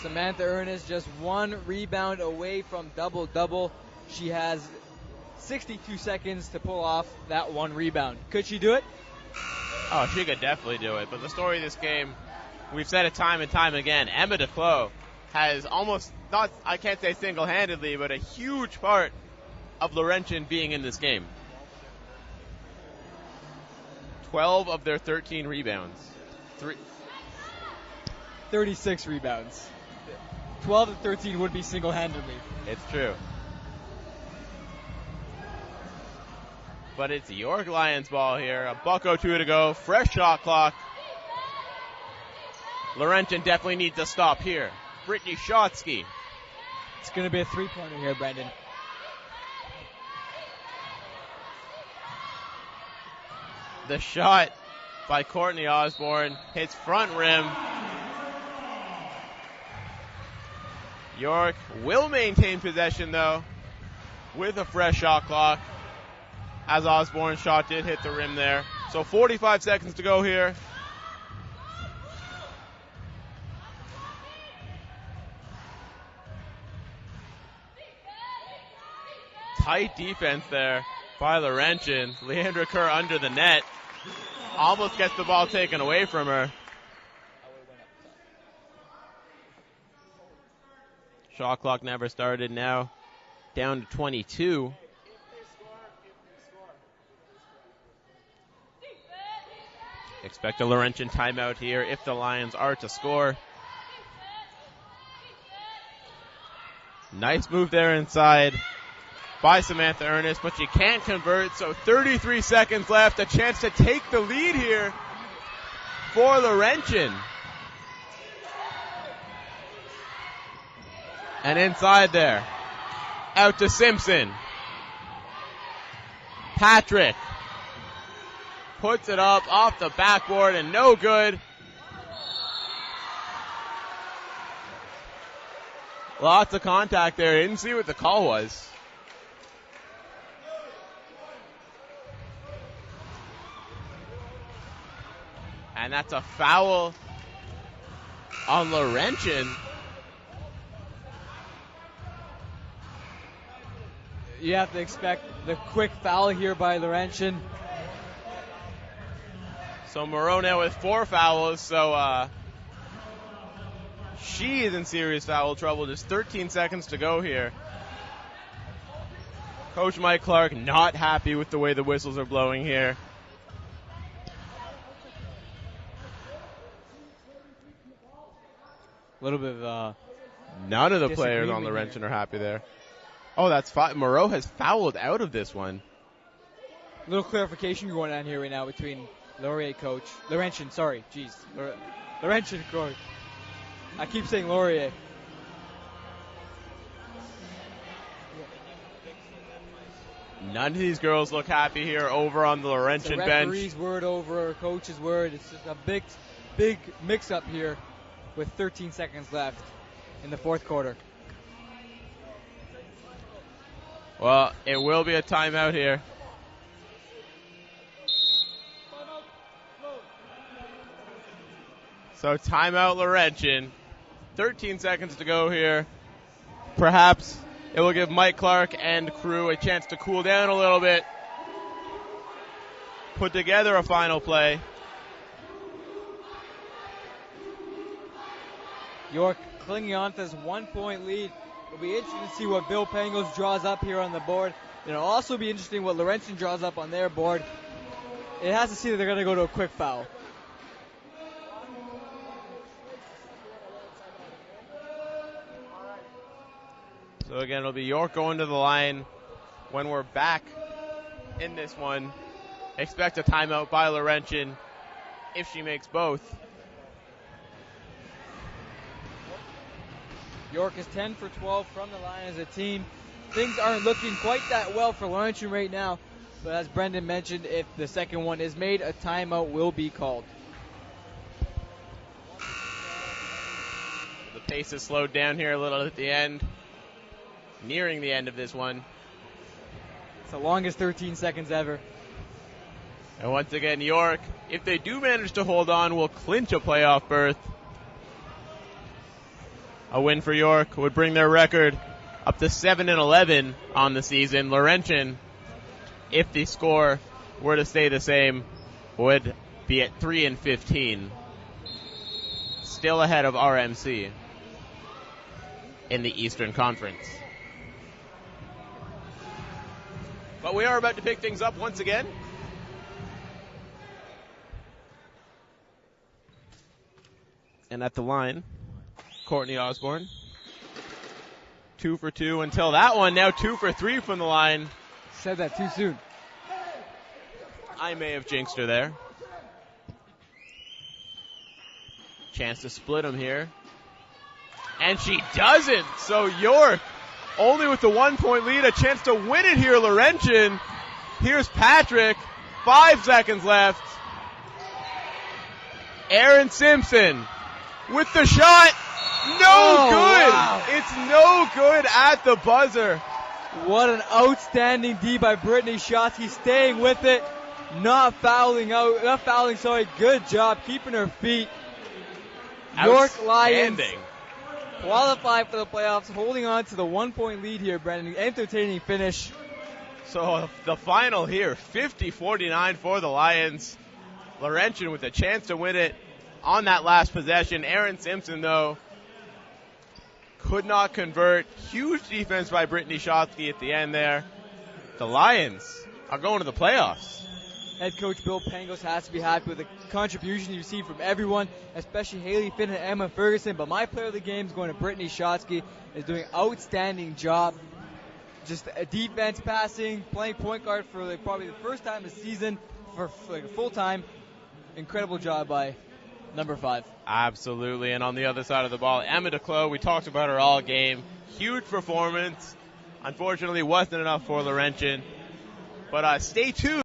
Samantha Ernest just 1 rebound away from double-double. She has 62 seconds to pull off that 1 rebound. Could she do it? Oh, she could definitely do it. But the story of this game, we've said it time and time again, Emma DeClos has almost, not, I can't say single-handedly, but a huge part of Laurentian being in this game. 12 of their 13 rebounds. 36 rebounds. 12 of 13 would be single-handedly. It's true. But it's York Lions ball here. $1:02 to go. Fresh shot clock. Laurentian definitely needs to stop here. Brittany Shotsky. It's going to be a 3-pointer here, Brendan. The shot by Courtney Osborne. Hits front rim. York will maintain possession, though, with a fresh shot clock, as Osborne's shot did hit the rim there. So 45 seconds to go here. Tight defense there by Laurentian. Leandra Kerr under the net. Almost gets the ball taken away from her. Shot clock never started now. Down to 22. Expect a Laurentian timeout here if the Lions are to score. Nice move there inside by Samantha Ernest, but she can't convert, so 33 seconds left. A chance to take the lead here for Laurentian. And inside there, out to Simpson. Patrick puts it up off the backboard and no good. Lots of contact there. Didn't see what the call was. And that's a foul on Laurentian. You have to expect the quick foul here by Laurentian. So Moreau now with 4 fouls, so she is in serious foul trouble. Just 13 seconds to go here. Coach Mike Clark not happy with the way the whistles are blowing here. A little bit of none of the players on Laurentian are happy there. Oh, that's Moreau has fouled out of this one. Little clarification going on here right now between Laurier coach. Laurentian, sorry. Jeez. Laurentian coach. I keep saying Laurier. None of these girls look happy here over on the Laurentian bench. Referee's word over coach's word. It's just a big mix-up here with 13 seconds left in the fourth quarter. Well, it will be a timeout here. So timeout Laurentian. 13 seconds to go here. Perhaps it will give Mike Clark and crew a chance to cool down a little bit. Put together a final play. York clinging on to this 1-point lead. It'll be interesting to see what Bill Pangos draws up here on the board. It'll also be interesting what Laurentian draws up on their board. It has to see that they're going to go to a quick foul. So again, it'll be York going to the line when we're back in this one. Expect a timeout by Laurentian if she makes both. York is 10 for 12 from the line as a team. Things aren't looking quite that well for Laurentian right now, but as Brendan mentioned, if the second one is made, a timeout will be called. The pace is slowed down here a little at the end. Nearing the end of this one. It's the longest 13 seconds ever. And once again, York, if they do manage to hold on, will clinch a playoff berth. A win for York would bring their record up to 7-11 on the season. Laurentian, if the score were to stay the same, would be at 3-15. Still ahead of RMC in the Eastern Conference. But we are about to pick things up once again. And at the line, Courtney Osborne. 2 for 2 until that one. Now 2 for 3 from the line. Said that too soon. I may have jinxed her there. Chance to split them here. And she doesn't. So York, only with the 1-point lead, a chance to win it here, Laurentian. Here's Patrick. 5 seconds left. Aaron Simpson with the shot. No good. Wow. It's no good at the buzzer. What an outstanding D by Brittany Shotsky, staying with it, not fouling. Good job keeping her feet. York Lions Outstanding. qualify for the playoffs, holding on to the 1-point lead here, Brandon. Entertaining finish. So the final here, 50-49 for the Lions. Laurentian with a chance to win it on that last possession. Aaron Simpson, though, could not convert. Huge defense by Brittany Shotsky at the end there. The Lions are going to the playoffs. Head coach Bill Pangos has to be happy with the contribution you see from everyone, especially Haley Finn and Emma Ferguson. But my player of the game is going to Brittany Shotsky. Is doing an outstanding job. Just a defense, passing, playing point guard for probably the first time this season for full time. Incredible job by number 5. Absolutely. And on the other side of the ball, Emma DeClos, we talked about her all game. Huge performance. Unfortunately, wasn't enough for Laurentian. But stay tuned.